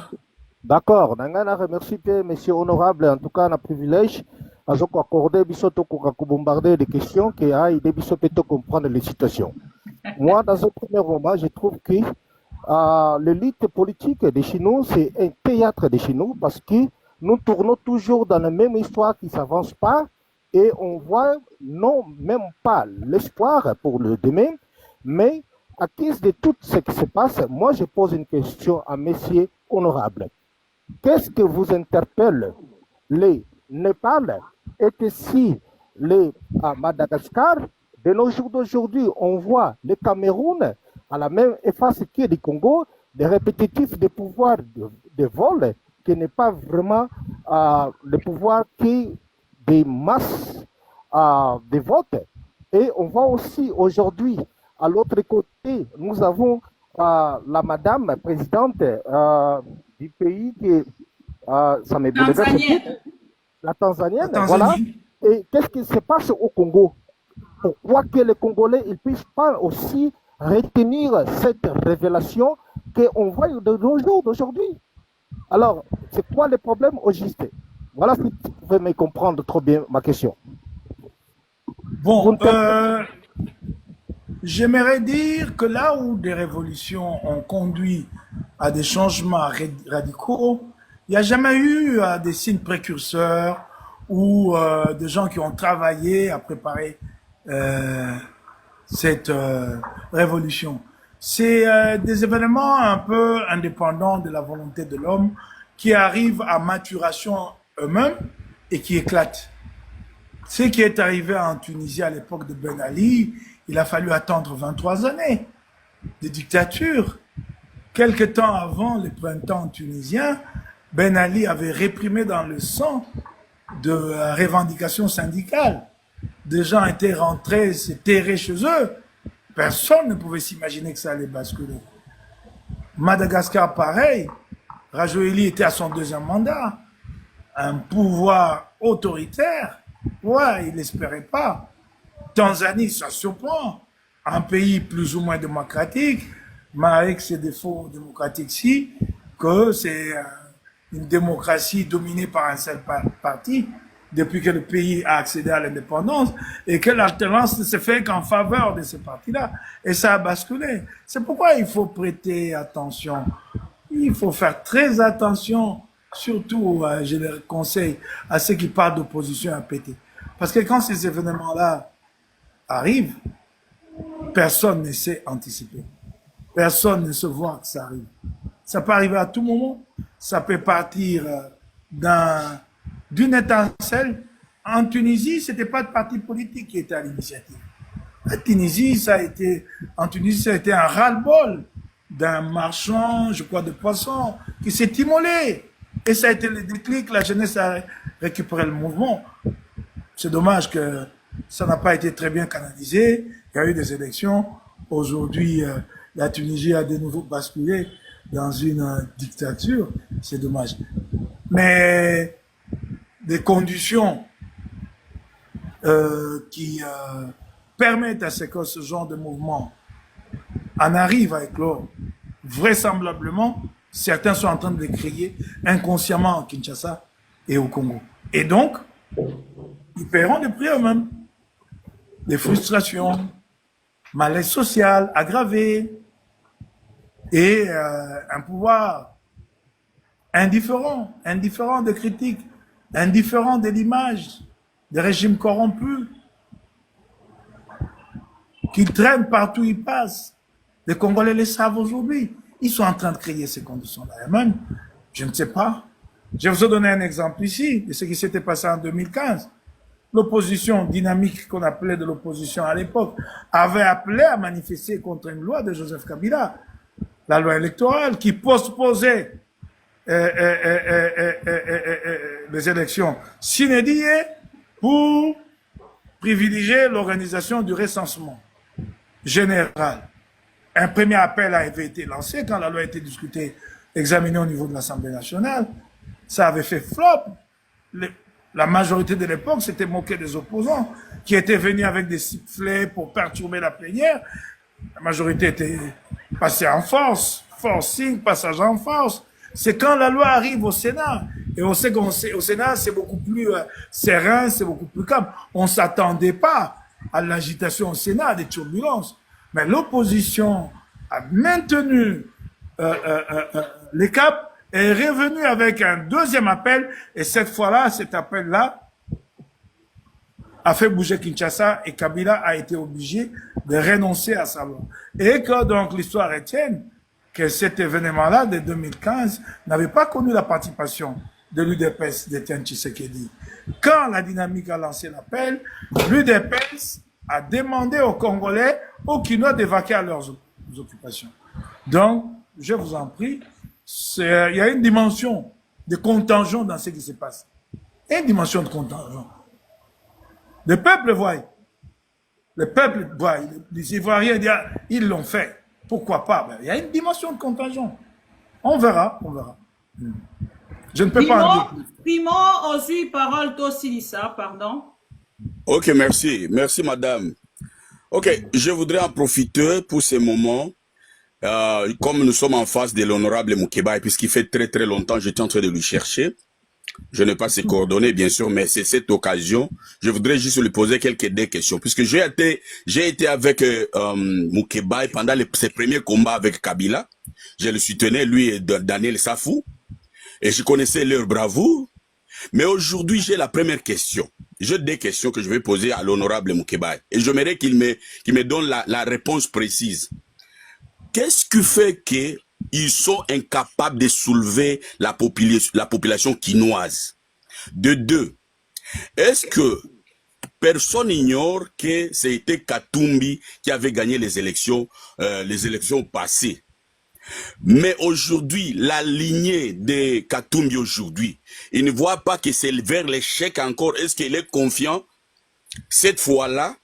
D'accord. Nangana remercie monsieur honorable. En tout cas, on a privilège. Azoko accordé bisoto ko bombarder des questions qui a aidé bisoto comprendre les situations. Moi, dans un premier moment, je trouve que l'élite politique des Chinois, c'est un théâtre des Chinois parce que nous tournons toujours dans la même histoire qui ne s'avance pas et on voit non même pas l'espoir pour le demain, mais à cause de tout ce qui se passe, moi je pose une question à messieurs honorables. Qu'est-ce que vous interpelle les Népal et que si à Madagascar, de nos jours d'aujourd'hui, on voit le Cameroun à la même efface que le Congo, des répétitifs de pouvoir de vol qui n'est pas vraiment le pouvoir qui des masses de vote. Et on voit aussi aujourd'hui, à l'autre côté, nous avons la madame présidente du pays qui ça me la Tanzanienne, voilà. Et qu'est-ce qui se passe au Congo? Pourquoi que les Congolais ne puissent pas aussi retenir cette révélation qu'on voit de nos jours d'aujourd'hui? Alors, c'est quoi le problème au juste? Voilà si tu pouvais me comprendre trop bien ma question. Bon, j'aimerais dire que là où des révolutions ont conduit à des changements radicaux, il n'y a jamais eu des signes précurseurs ou des gens qui ont travaillé à préparer cette révolution. C'est des événements un peu indépendants de la volonté de l'homme qui arrivent à maturation eux-mêmes et qui éclatent. Ce qui est arrivé en Tunisie à l'époque de Ben Ali, il a fallu attendre 23 années de dictature. Quelque temps avant le printemps tunisien, Ben Ali avait réprimé dans le sang de revendications syndicales. Des gens étaient rentrés, se terraient chez eux. Personne ne pouvait s'imaginer que ça allait basculer. Madagascar, pareil. Rajoelli était à son deuxième mandat. Un pouvoir autoritaire. Ouais, il n'espérait pas. Tanzanie, ça surprend. Un pays plus ou moins démocratique, mais avec ses défauts démocratiques-ci, que c'est une démocratie dominée par un seul parti depuis que le pays a accédé à l'indépendance et que l'alternance ne se fait qu'en faveur de ce parti-là. Et ça a basculé. C'est pourquoi il faut prêter attention. Il faut faire très attention, surtout, je le conseille à ceux qui parlent d'opposition à péter. Parce que quand ces événements-là arrivent, personne ne sait anticiper. Personne ne se voit que ça arrive. Ça peut arriver à tout moment. Ça peut partir d'une étincelle. En Tunisie, c'était pas de parti politique qui était à l'initiative. En Tunisie, ça a été un ras-le-bol d'un marchand, je crois, de poissons, qui s'est immolé. Et ça a été le déclic, la jeunesse a récupéré le mouvement. C'est dommage que ça n'a pas été très bien canalisé. Il y a eu des élections. Aujourd'hui, la Tunisie a de nouveau basculé dans une dictature. C'est dommage. Mais des conditions qui permettent à ce que ce genre de mouvement en arrive à éclore. Vraisemblablement, certains sont en train de les créer inconsciemment en Kinshasa et au Congo. Et donc, ils paieront des prix eux-mêmes. Des frustrations, malaise social aggravé et un pouvoir indifférent des critiques, indifférent de l'image des régimes corrompus qui traînent partout où ils passent. Les Congolais le savent aujourd'hui. Ils sont en train de créer ces conditions-là. Et même, je ne sais pas. Je vais vous donner un exemple ici de ce qui s'était passé en 2015. L'opposition dynamique qu'on appelait de l'opposition à l'époque avait appelé à manifester contre une loi de Joseph Kabila, la loi électorale qui postposait les élections sine die pour privilégier l'organisation du recensement général. Un premier appel avait été lancé quand la loi a été discutée, examinée au niveau de l'Assemblée nationale. Ça avait fait flop. La majorité de l'époque s'était moquée des opposants qui étaient venus avec des sifflets pour perturber la plénière. La majorité était passée en force, forcing, passage en force. C'est quand la loi arrive au Sénat. Et on sait qu'au Sénat, c'est beaucoup plus serein, c'est beaucoup plus calme. On ne s'attendait pas à l'agitation au Sénat, à des turbulences. Mais l'opposition a maintenu les caps, est revenu avec un deuxième appel, et cette fois-là, cet appel-là a fait bouger Kinshasa et Kabila a été obligé de renoncer à sa loi. Et que donc l'histoire retienne que cet événement-là de 2015 n'avait pas connu la participation de l'UDPS d'Étienne Tshisekedi. Quand la dynamique a lancé l'appel, l'UDPS a demandé aux Congolais, aux Kinois d'évacuer à leurs occupations. Donc, je vous en prie, il y a une dimension de contingent dans ce qui se passe. Une dimension de contingent. Le peuple voit. Le peuple voit. Les Ivoiriens disent, ils l'ont fait. Pourquoi pas? Ben, il y a une dimension de contingent. On verra, on verra. Je ne peux pas en dire plus. Primo, aussi, parole, Tossilissa, pardon. Ok, merci. Merci, madame. Ok, je voudrais en profiter pour ce moment. Comme nous sommes en face de l'honorable Moukeba, puisqu'il fait très très longtemps, j'étais en train de lui chercher. Je n'ai pas ses coordonnées, bien sûr, mais c'est cette occasion. Je voudrais juste lui poser des questions. Puisque j'ai été avec Moukeba pendant ses premiers combats avec Kabila. Je le soutenais, lui et Daniel Safou. Et je connaissais leur bravoure. Mais aujourd'hui, j'ai la première question. J'ai des questions que je vais poser à l'honorable Moukeba. Et j'aimerais qu'il me donne la réponse précise. Qu'est-ce qui fait qu'ils sont incapables de soulever la population quinoise? De deux, est-ce que personne ignore que c'était Katumbi qui avait gagné les élections passées? Mais aujourd'hui, la lignée de Katumbi aujourd'hui, il ne voit pas que c'est vers l'échec encore. Est-ce qu'il est confiant? Cette fois-là,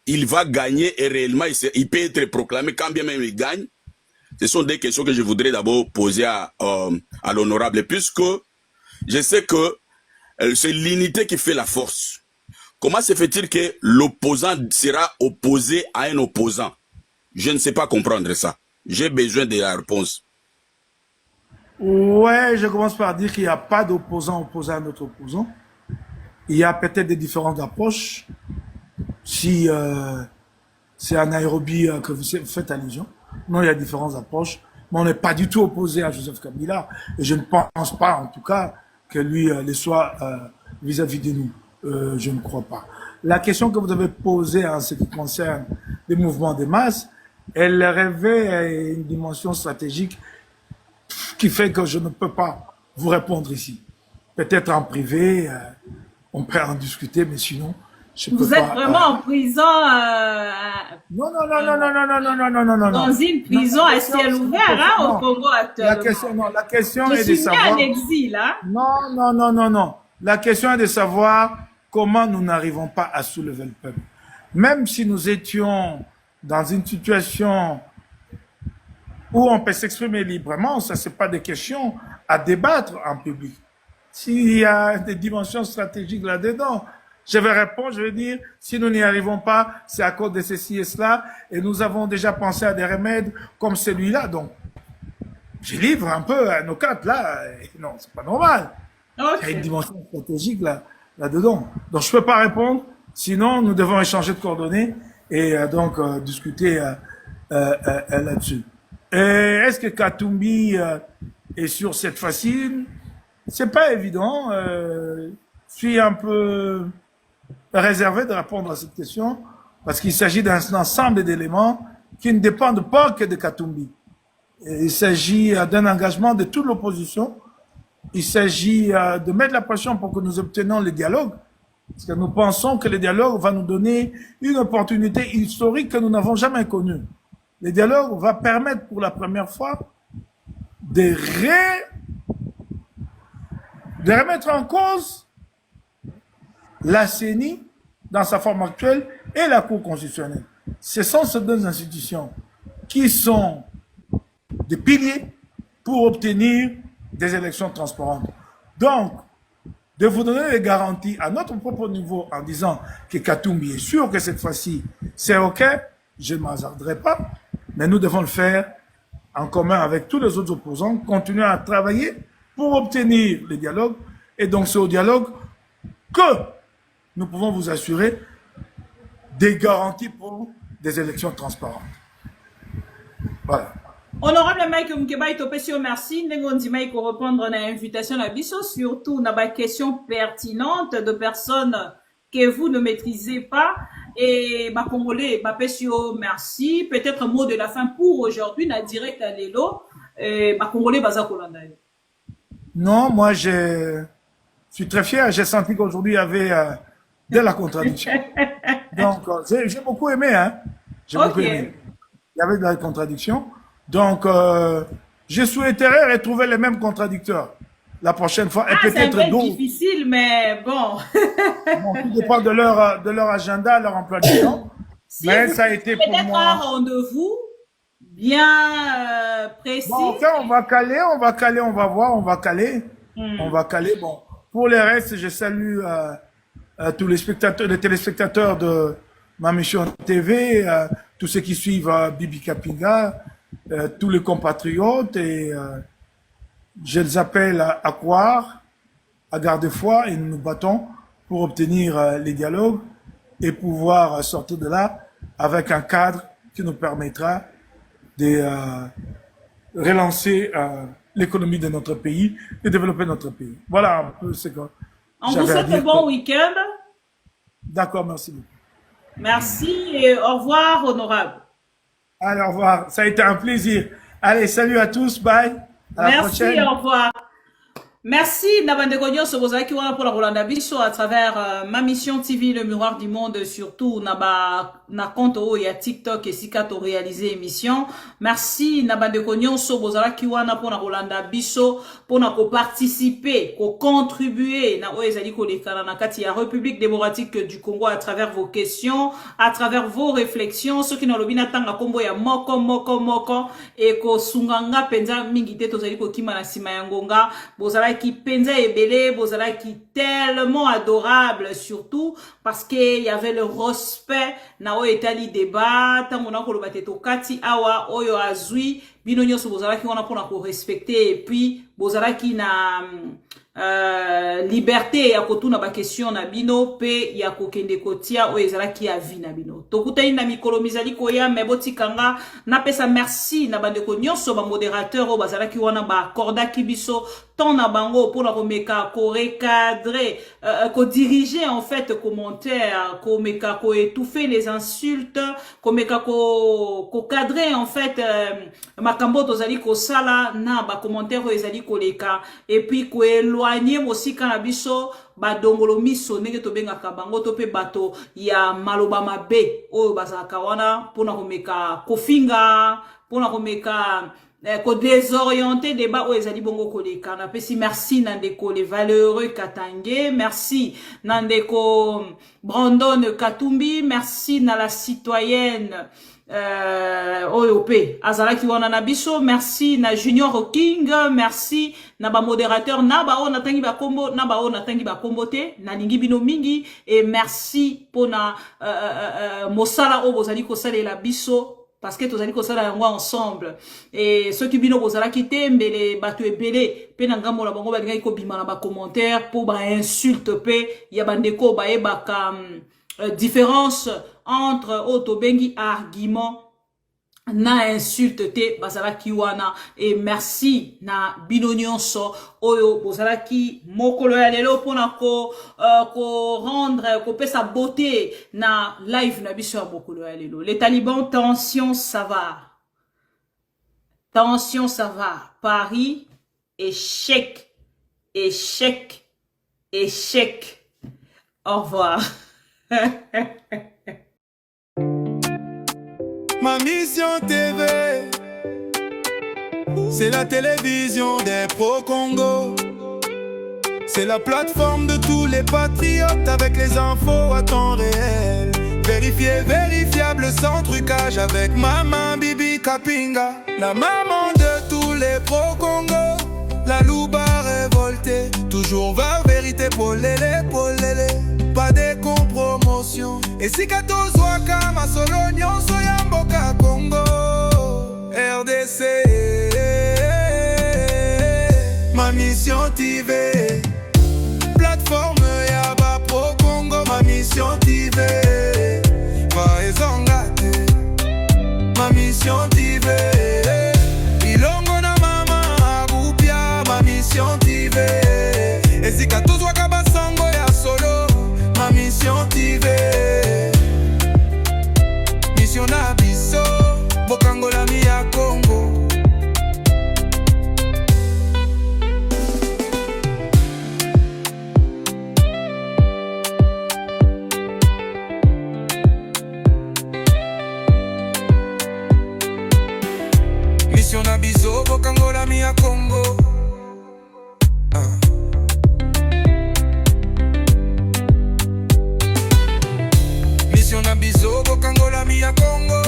il va gagner et réellement, il peut être proclamé quand bien même il gagne. Ce sont des questions que je voudrais d'abord poser à l'honorable, puisque je sais que c'est l'unité qui fait la force. Comment se fait-il que l'opposant sera opposé à un opposant? Je ne sais pas comprendre ça. J'ai besoin de la réponse. Ouais, je commence par dire qu'il n'y a pas d'opposant opposé à notre opposant. Il y a peut-être des différentes approches. Si c'est à Nairobi que vous faites allusion. Non, il y a différentes approches. Mais on n'est pas du tout opposé à Joseph Kabila. Et je ne pense pas, en tout cas, que lui le soit vis-à-vis de nous. Je ne crois pas. La question que vous avez posée en ce qui concerne les mouvements de masse, elle revêt une dimension stratégique qui fait que je ne peux pas vous répondre ici. Peut-être en privé, on peut en discuter, mais sinon, je peux pas. Vous êtes vraiment en prison non, dans une prison à ciel ouvert au Congo actuellement. La question est de savoir. Je suis en exil, hein? Non. La question est de savoir comment nous n'arrivons pas à soulever le peuple. Même si nous étions dans une situation où on peut s'exprimer librement, ça c'est pas des questions à débattre en public. S'il y a des dimensions stratégiques là-dedans, je vais répondre, je vais dire, si nous n'y arrivons pas, c'est à cause de ceci et cela, et nous avons déjà pensé à des remèdes comme celui-là, donc je livre un peu nos cartes là, et non, c'est pas normal. Okay. Il y a une dimension stratégique là-dedans. Donc je peux pas répondre, sinon nous devons échanger de coordonnées et donc discuter là-dessus. Est-ce que Katumbi est sur cette facile? C'est pas évident. Je suis un peu réservé de répondre à cette question parce qu'il s'agit d'un ensemble d'éléments qui ne dépendent pas que de Katumbi. Il s'agit d'un engagement de toute l'opposition. Il s'agit de mettre la pression pour que nous obtenions le dialogue. Parce que nous pensons que le dialogue va nous donner une opportunité historique que nous n'avons jamais connue. Le dialogue va permettre pour la première fois de remettre en cause la CENI dans sa forme actuelle et la Cour constitutionnelle. Ce sont ces deux institutions qui sont des piliers pour obtenir des élections transparentes. Donc, de vous donner les garanties à notre propre niveau en disant que Katumbi est sûr que cette fois-ci, c'est OK, je ne m'hasarderai pas, mais nous devons le faire en commun avec tous les autres opposants, continuer à travailler pour obtenir le dialogue. Et donc, c'est au dialogue que nous pouvons vous assurer des garanties pour des élections transparentes. Voilà. Honorable Mike Moukeba, Itopesio, merci. Nengondi Mike pour répondre à l'invitation à Bisso, surtout dans la question pertinente de personnes que vous ne maîtrisez pas. Et bah Congolais, bah Pessio, merci. Peut-être un mot de la fin pour aujourd'hui, na direct à l'élo. Bah Congolais, baza Kolanda. Non, moi je suis très fier. J'ai senti qu'aujourd'hui il y avait de la contradiction. Donc j'ai beaucoup aimé, hein. J'ai beaucoup aimé. Il y avait de la contradiction. Donc je souhaiterais retrouver les mêmes contradicteurs la prochaine fois et peut-être d'autres. C'est difficile, mais bon. Bon, tout dépend de leur agenda, leur emploi du temps. Si mais ça a été pour peut-être moi. un rendez-vous bien précis. Bon, enfin, on va caler, on va voir, on va caler. On va caler. Bon, pour le reste, je salue tous les téléspectateurs de ma mission TV, tous ceux qui suivent Bibi Kapinga, tous les compatriotes, et je les appelle à croire, à garder foi, et nous nous battons pour obtenir les dialogues et pouvoir sortir de là avec un cadre qui nous permettra de relancer l'économie de notre pays et développer notre pays. Voilà un peu ce que on vous souhaite un bon week-end. D'accord, merci beaucoup. Merci et au revoir, honorable. Allez, au revoir. Ça a été un plaisir. Allez, salut à tous. Bye. À la prochaine. Merci, au revoir. Merci, Nabandeko Nyonso, bozalaki wana pour la Rolanda Biso à travers ma mission TV, le miroir du monde, surtout na compte ya TikTok et Sikato réalisé émission. Merci, Nabandeko Nyonso, bozalaki wana pour la Rolanda Biso, pour na ko participer, ko contribuer na oezali ko lekana na kati ya République démocratique du Congo à travers vos questions, à travers vos réflexions, ceux qui n'ont lobina tanga kombo ya moko, et ko sunganga penza mingi te tozali ko kima na sima ya ngonga, bozalaki qui penza ebele, bozala qui tellement adorable, surtout parce que y avait le respect na o etali débat tango na ko lobate to kati awa oyo azui bino nyoso bozala ki wana pona ko respecter, et puis bozala ki na liberté ya kotuna ba question na bino pe ya kokende kotia o ezala ki avi na bino tokuta ina mikolo mizali koya meboti kanga na pesa merci na bande ko nyonso ba modérateur o bazala ki wana ba korda kibiso ton na bango pour la remeka ko recadrer ko diriger en fait commentaire ko meka ko étouffer les insultes ko meka ko cadrer en fait makambo tozali ko sala na ba commentaire o ezali ko leka, et puis ko éloigner mosika na biso ba dongolo miso nenge to benga kabango to pe bato ya maloba mabe o bazaka wana pona komeka kofinga pona komeka ko désorienter débat o ezali bongo koleka na pesi. Merci nandeko les valeureux Katange, merci nandeko Brandon Katumbi, merci na la citoyenne OEOP azalaki wana na biso, merci na Junior King, merci na ba modérateur na ba ona tangi ba kombo na ba ona tangi ba kombo te na lingi bino mingi, et merci pona mosala o bozali ko salela biso parce que tozali ko sala yango ensemble, et ceux qui bino bozala ki tembele bato ebele pe na ngambo la bango ba lingi ko bima na ba commentaire pour ba insulte pe ya bandeko ba ebaka différence entre otobengi argument na insulte te bazala kiwana, et merci na bino nyonso oyo bozala ki mokolo ya lelo pona ko rendre ko pesa beauté na live na biso ya mokolo ya lelo. Les talibans, tension ça va, Paris échec. Au revoir. Ma mission TV, c'est la télévision des pro-Congo. C'est la plateforme de tous les patriotes avec les infos à temps réel. Vérifié, vérifiable, sans trucage avec maman Bibi Kapinga. La maman de tous les pro-Congo, la louba révoltée. Toujours vers vérité, polélé. Pas de compromotion. Et si Katos Waka, ma solognon, soyamboka Congo. RDC, ma mission TV. Plateforme Yaba Pro Congo, ma mission TV. Vaezongate, ma mission TV. Ilongo na mama Agupia, ma mission TV. Et si Katos Waka Basango ya solo, ma mission mission na biso bokangola mi ya Congo. Mission na biso bokangola mi ya Congo. Mission na biso bokangola mi ya Congo.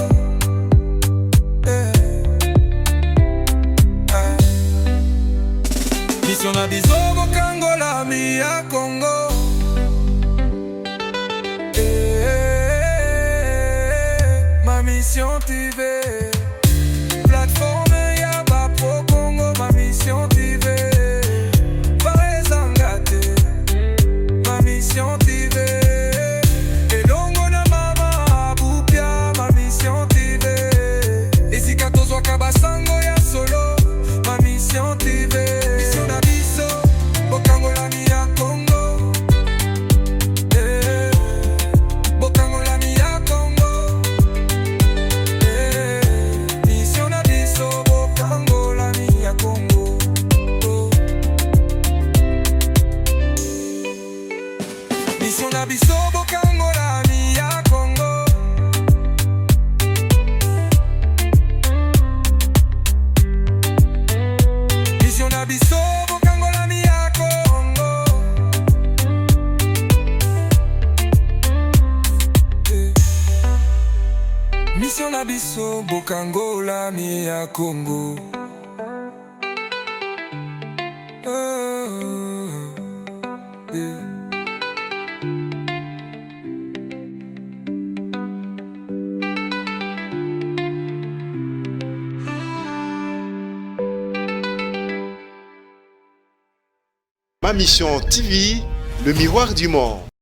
Mission na biso bokangola mi ya Congo. Ma mission TV, plateforme ya ba pro Congo. Ma mission TV, Parezangate. Ma mission TV, Elongo na mama Abupia. Ma mission TV, Esika tozwa kabasango ya solo. Ma mission TV, mission na biso bokangola mi ya Congo. Bokangola mi ya Congo. Mission na biso bokangola mi ya Congo. Mission na biso bokangola mi ya Congo. Mission na biso bokangola mi ya Congo. Mission na biso bokangola mi ya Congo. Ma mission TV, le miroir du monde.